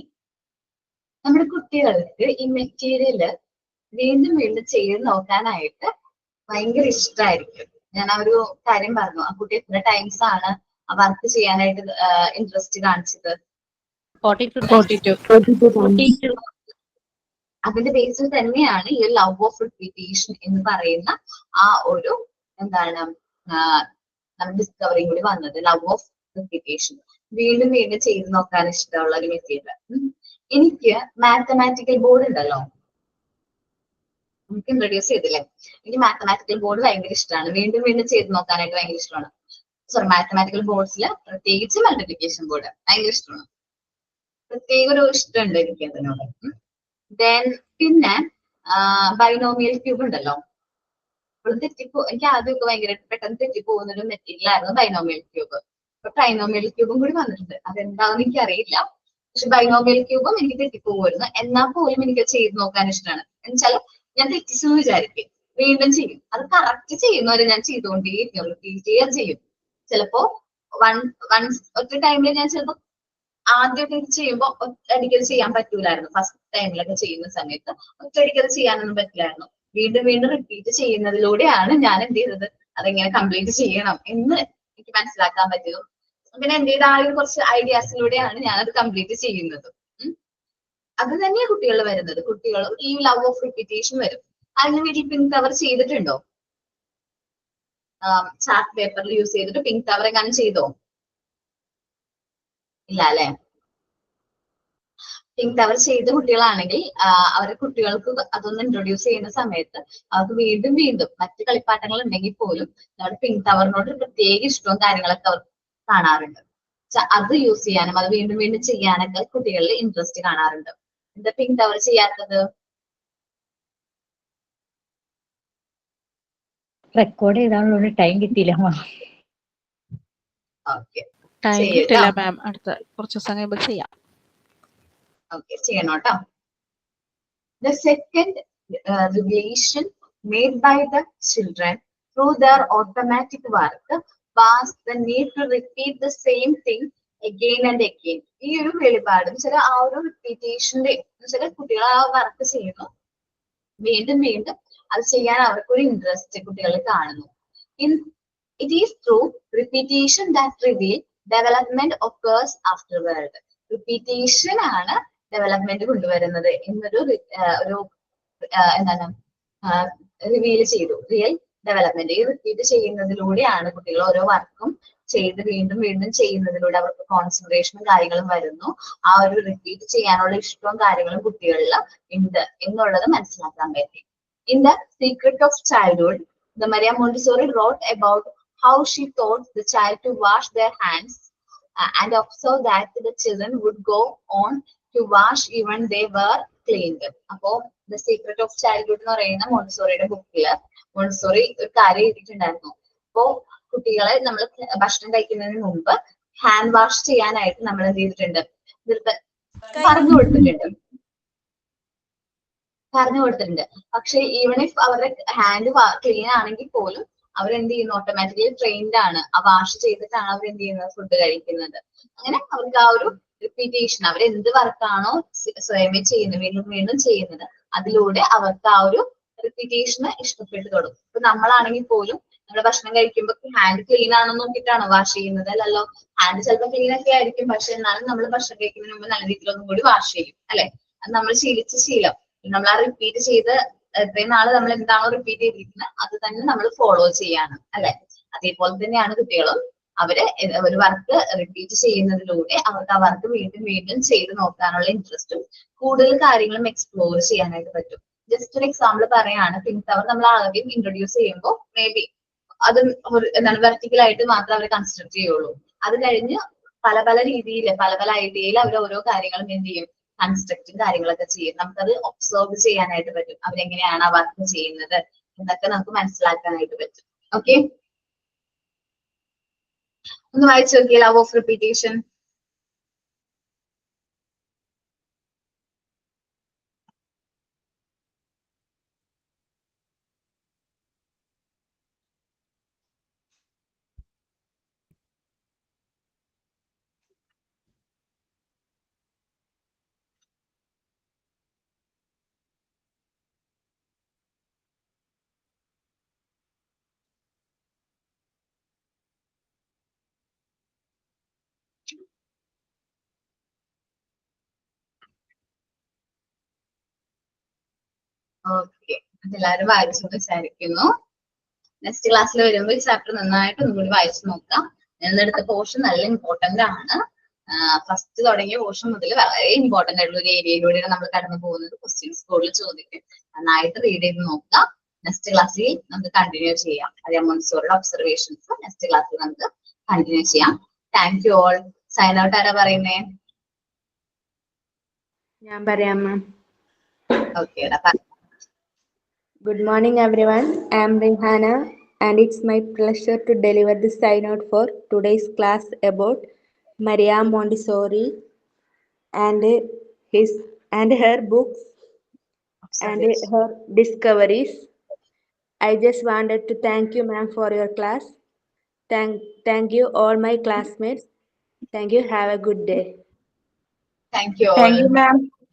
നമ്മുടെ കുട്ടികൾക്ക് ഈ മെറ്റീരിയല് വീണ്ടും വീണ്ടും ചെയ്ത് നോക്കാനായിട്ട് ഭയങ്കര ഇഷ്ടമായിരിക്കും. ഞാൻ ആ ഒരു കാര്യം പറഞ്ഞു, ആ കുട്ടി എത്ര ടൈംസ് ആണ് ആ വർക്ക് ചെയ്യാനായിട്ട് ഇൻട്രസ്റ്റ് കാണിച്ചത്?
42.
അതിന്റെ ബേസിൽ തന്നെയാണ് ഈ ലവ് ഓഫ് റിപ്പീറ്റേഷൻ എന്ന് പറയുന്ന ആ ഒരു എന്താണ് നമ്മുടെ ഡിസ്കവറിയും കൂടി വന്നത്. ലവ് ഓഫ് റിപ്പീറ്റേഷൻ, വീണ്ടും വീണ്ടും ചെയ്ത് നോക്കാൻ ഇഷ്ടമുള്ള ഒരു മെറ്റീരിയൽ. എനിക്ക് മാത്തമാറ്റിക്കൽ ബോർഡ് ഉണ്ടല്ലോ, നമുക്ക് ഇൻട്രൊഡ്യൂസ് ചെയ്തില്ലേ, എനിക്ക് മാത്തമാറ്റിക്കൽ ബോർഡ് ഭയങ്കര ഇഷ്ടമാണ്. വീണ്ടും വീണ്ടും ചെയ്ത് നോക്കാനായിട്ട് ഭയങ്കര ഇഷ്ടമാണ്. സോറി, മാത്തമാറ്റിക്കൽ ബോർഡ്സിൽ പ്രത്യേകിച്ച് മൾട്ടിപ്ലിക്കേഷൻ ബോർഡ് ഭയങ്കര ഇഷ്ടമാണ്. പ്രത്യേക ഒരു ഇഷ്ടമുണ്ട് എനിക്ക് അതിനോട്. ദെൻ പിന്നെ ബൈനോമിയൽ ക്യൂബ് ഉണ്ടല്ലോ, എനിക്ക് ആദ്യമൊക്കെ ഭയങ്കര പെട്ടെന്ന് തെറ്റിപ്പോകുന്ന ഒരു മെറ്റീരിയൽ ആയിരുന്നു ബൈനോമിയൽ ക്യൂബ്. ഇപ്പൊ ട്രൈനോമിയൽ ക്യൂബും കൂടി വന്നിട്ടുണ്ട്. അതെന്താണെന്ന് എനിക്ക് അറിയില്ല, പക്ഷെ ബൈനോമിയൽ ക്യൂബും എനിക്ക് തെറ്റിപ്പോകുമായിരുന്നു. എന്നാൽ പോലും എനിക്ക് ചെയ്ത് നോക്കാൻ ഇഷ്ടമാണ്. എന്നുവെച്ചാൽ ഞാൻ തെറ്റിച്ചു വിചാരിക്കും, വീണ്ടും ചെയ്യും. അത് കറക്റ്റ് ചെയ്യുന്നവരെ ഞാൻ ചെയ്തുകൊണ്ടേയിരിക്കും, റിപ്പീറ്റ് ചെയ്യും. ചിലപ്പോ ഒറ്റ ടൈമിൽ ഞാൻ ചിലപ്പോ ആദ്യമൊക്കെ ഇത് ചെയ്യുമ്പോൾ ഒറ്റയടിക്കത് ചെയ്യാൻ പറ്റൂലായിരുന്നു. ഫസ്റ്റ് ടൈമിലൊക്കെ ചെയ്യുന്ന സമയത്ത് ഒറ്റയടിക്കത് ചെയ്യാനൊന്നും പറ്റില്ലായിരുന്നു. വീണ്ടും വീണ്ടും റിപ്പീറ്റ് ചെയ്യുന്നതിലൂടെയാണ് ഞാൻ എന്ത് ചെയ്തത്, അതെങ്ങനെ കംപ്ലീറ്റ് ചെയ്യണം എന്ന് എനിക്ക് മനസ്സിലാക്കാൻ പറ്റിയതും. പിന്നെ എന്റേതായ കുറച്ച് ഐഡിയാസിലൂടെയാണ് ഞാൻ അത് കംപ്ലീറ്റ് ചെയ്യുന്നത്. അത് തന്നെയാണ് കുട്ടികളിൽ വരുന്നത്. കുട്ടികളും ഈ ലവ് ഓഫ് റിപ്പീറ്റേഷൻ വരും. അതിന് വീട്ടിൽ പിങ്ക് കവർ ചെയ്തിട്ടുണ്ടോ? ചാർട്ട് പേപ്പറിൽ യൂസ് ചെയ്തിട്ട് പിങ്ക് കവർ എങ്ങനെ ചെയ്തോ? ഇല്ല അല്ലെ? പിങ്ക് കവർ ചെയ്ത കുട്ടികളാണെങ്കിൽ അവരുടെ കുട്ടികൾക്ക് അതൊന്ന് ഇൻട്രൊഡ്യൂസ് ചെയ്യുന്ന സമയത്ത് അവർക്ക് വീണ്ടും വീണ്ടും മറ്റ് കളിപ്പാട്ടങ്ങൾ ഉണ്ടെങ്കിൽ പോലും നമ്മുടെ പിങ്ക് കവറിനോട് പ്രത്യേക ഇഷ്ടവും കാര്യങ്ങളൊക്കെ അവർ കാണാറുണ്ട്. അത് യൂസ് ചെയ്യാനും അത് വീണ്ടും വീണ്ടും ചെയ്യാനൊക്കെ കുട്ടികളിൽ ഇൻട്രസ്റ്റ് കാണാറുണ്ട്. എന്താ പിങ്ക് കവർ ചെയ്യാത്തത്?
റെക്കോർഡ് ചെയ്താലുള്ള ടൈം കിട്ടിയില്ല.
ഓക്കെ,
ടൈം കിട്ടില്ല മാം, അടുത്ത കുറച്ച് ദിവസം കഴിയുമ്പോൾ ചെയ്യാം.
ഓക്കെ, ചെയ്യണം കേട്ടോ. The second revelation made by the children through their automatic work was the need to repeat the same thing again and again. ഈ ഒരു വെളിപാടും ചില ആ ഒരു റിപ്പീറ്റേഷന്റെ ചില കുട്ടികൾ ആ വർക്ക് ചെയ്യുന്നു, വീണ്ടും വീണ്ടും അത് ചെയ്യാൻ അവർക്കൊരു ഇൻട്രസ്റ്റ് കുട്ടികൾ കാണുന്നു. It is through repetition that reveal development occurs afterward. Repetition ആണ് ഡെവലപ്മെന്റ് കൊണ്ടുവരുന്നത് എന്നൊരു എന്താണ് റിവീൽ ചെയ്തു. റിയൽ ഡെവലപ്മെന്റ് ഈ റിപ്പീറ്റ് ചെയ്യുന്നതിലൂടെയാണ് കുട്ടികൾ ഓരോ വർക്കും ചെയ്ത് വീണ്ടും വീണ്ടും ചെയ്യുന്നതിലൂടെ അവർക്ക് കോൺസെൻട്രേഷനും കാര്യങ്ങളും വരുന്നു. ആ ഒരു റിപ്പീറ്റ് ചെയ്യാനുള്ള ഇഷ്ടവും കാര്യങ്ങളും കുട്ടികളിൽ ഉണ്ട് എന്നുള്ളത് മനസ്സിലാക്കാൻ പറ്റി. In the Secret of Childhood, the Maria Montessori wrote about how she taught the child to wash their hands and observe that the children would go on to wash even they were cleaned. അപ്പോ The Secret of Childhood എന്ന് പറയുന്ന മോണ്ടിസോറിയുടെ ബുക്കില് Montessori ഒരു കാര്യം എഴുതിയിട്ടുണ്ടായിരുന്നു. അപ്പോ കുട്ടികളെ നമ്മൾ ഭക്ഷണം കഴിക്കുന്നതിന് മുമ്പ് ഹാൻഡ് വാഷ് ചെയ്യാനായിട്ട് നമ്മൾ എന്ത് ചെയ്തിട്ടുണ്ട്, പറഞ്ഞു കൊടുത്തിട്ടുണ്ട്. പക്ഷെ ഈവൺ ഇഫ് അവരുടെ ഹാൻഡ് ക്ലീൻ ആണെങ്കിൽ പോലും അവരെന്ത് ചെയ്യുന്നു, ഓട്ടോമാറ്റിക്കലി ട്രെയിൻഡ് ആണ്, ആ വാഷ് ചെയ്തിട്ടാണ് അവർ എന്ത് ചെയ്യുന്നത്, ഫുഡ് കഴിക്കുന്നത്. അങ്ങനെ അവർക്ക് ആ ഒരു റിപ്പീറ്റേഷൻ, അവരെന്ത് വർക്കാണോ സ്വയമേ ചെയ്യുന്നത് വീണ്ടും വീണ്ടും ചെയ്യുന്നത്, അതിലൂടെ അവർക്ക് ആ ഒരു റിപ്പീറ്റേഷന് ഇഷ്ടപ്പെട്ടു തുടങ്ങും. ഇപ്പൊ നമ്മളാണെങ്കിൽ പോലും നമ്മുടെ ഭക്ഷണം കഴിക്കുമ്പോൾ ഹാൻഡ് ക്ലീൻ ആണെന്ന് നോക്കിയിട്ടാണോ വാഷ് ചെയ്യുന്നത്? അല്ലല്ലോ. ഹാൻഡ് ചിലപ്പോൾ ക്ലീൻ ഒക്കെ ആയിരിക്കും, പക്ഷെ എന്നാലും നമ്മൾ ഭക്ഷണം കഴിക്കുന്നതിന് മുമ്പ് നല്ല രീതിയിൽ ഒന്നും കൂടി വാഷ് ചെയ്യും അല്ലെ? അത് നമ്മൾ ശീലിച്ച ശീലം, നമ്മൾ ആ റിപ്പീറ്റ് ചെയ്ത് എത്രയും നാള് നമ്മൾ എന്താണോ റിപ്പീറ്റ് ചെയ്തിരിക്കുന്നത് അത് തന്നെ നമ്മൾ ഫോളോ ചെയ്യാണ് അല്ലെ? അതേപോലെ തന്നെയാണ് കുട്ടികളും. അവര് ഒരു വർക്ക് റിപ്പീറ്റ് ചെയ്യുന്നതിലൂടെ അവർക്ക് ആ വർക്ക് വീണ്ടും വീണ്ടും ചെയ്ത് നോക്കാനുള്ള ഇൻട്രസ്റ്റും കൂടുതൽ കാര്യങ്ങളും എക്സ്പ്ലോർ ചെയ്യാനായിട്ട് പറ്റും. ജസ്റ്റ് ഒരു എക്സാമ്പിൾ പറയാണ്, പിങ്ക് കവർ നമ്മൾ ആദ്യം ഇൻട്രൊഡ്യൂസ് ചെയ്യുമ്പോൾ മേ ബി അത് എന്താണ് വെർട്ടിക്കലായിട്ട് മാത്രമേ അവർ കൺസിഡർ ചെയ്യുള്ളൂ. അത് കഴിഞ്ഞ് പല പല രീതിയിൽ പല പല ഐഡിയയിൽ അവർ ഓരോ കാര്യങ്ങളും എന്ത് ചെയ്യും, കൺസ്ട്രക്റ്റും കാര്യങ്ങളൊക്കെ ചെയ്യും. നമുക്കത് ഒബ്സർവ് ചെയ്യാനായിട്ട് പറ്റും. അവരെങ്ങനെയാണ് ആ വർക്ക് ചെയ്യുന്നത് എന്നൊക്കെ നമുക്ക് മനസ്സിലാക്കാനായിട്ട് പറ്റും. ഓക്കെ, ഒന്ന് വായിച്ചു നോക്കിയേ ലവ് ഓഫ് റിപ്പീറ്റേഷൻ. ഓക്കെ, എല്ലാവരും വായിച്ചു വിചാരിക്കുന്നു. നെക്സ്റ്റ് ക്ലാസ്സിൽ വരുമ്പോൾ ഈ ചാപ്റ്റർ നന്നായിട്ട് ഒന്നുകൂടി വായിച്ചു നോക്കാം. ഞാനെടുത്ത പോർഷൻ നല്ല ഇമ്പോർട്ടന്റ് ആണ്. ഫസ്റ്റ് തുടങ്ങിയ പോർഷൻ മുതൽ വളരെ ഇമ്പോർട്ടന്റ് ആയിട്ടുള്ള ഒരു ഏരിയയിലൂടെയാണ് നമ്മൾ കടന്നു പോകുന്നത്. ക്വസ്റ്റ്യൻസ് സ്കൂളിൽ ചോദിക്കും. നന്നായിട്ട് റീഡ് ചെയ്ത് നോക്കാം. നെക്സ്റ്റ് ക്ലാസ്സിൽ നമുക്ക് കണ്ടിന്യൂ ചെയ്യാം. അതേ മോണ്ടിസോറിയുടെ ഒബ്സർവേഷൻസ് നെക്സ്റ്റ് ക്ലാസ്സിൽ നമുക്ക് കണ്ടിന്യൂ ചെയ്യാം. Thank you all. Sign out ആരാ പറയുന്നേ?
ഞാൻ പറയാം ma'am.
Okay,
Good morning everyone. I am Rehana and it's my pleasure to deliver the sign out for today's class about Maria Montessori and her books and her discoveries. I just wanted to thank you ma'am for your class. Thank you all my classmates. Thank you. Have a good day.
Thank you all.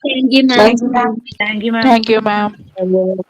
Thank you, ma'am.
Thank you, ma'am.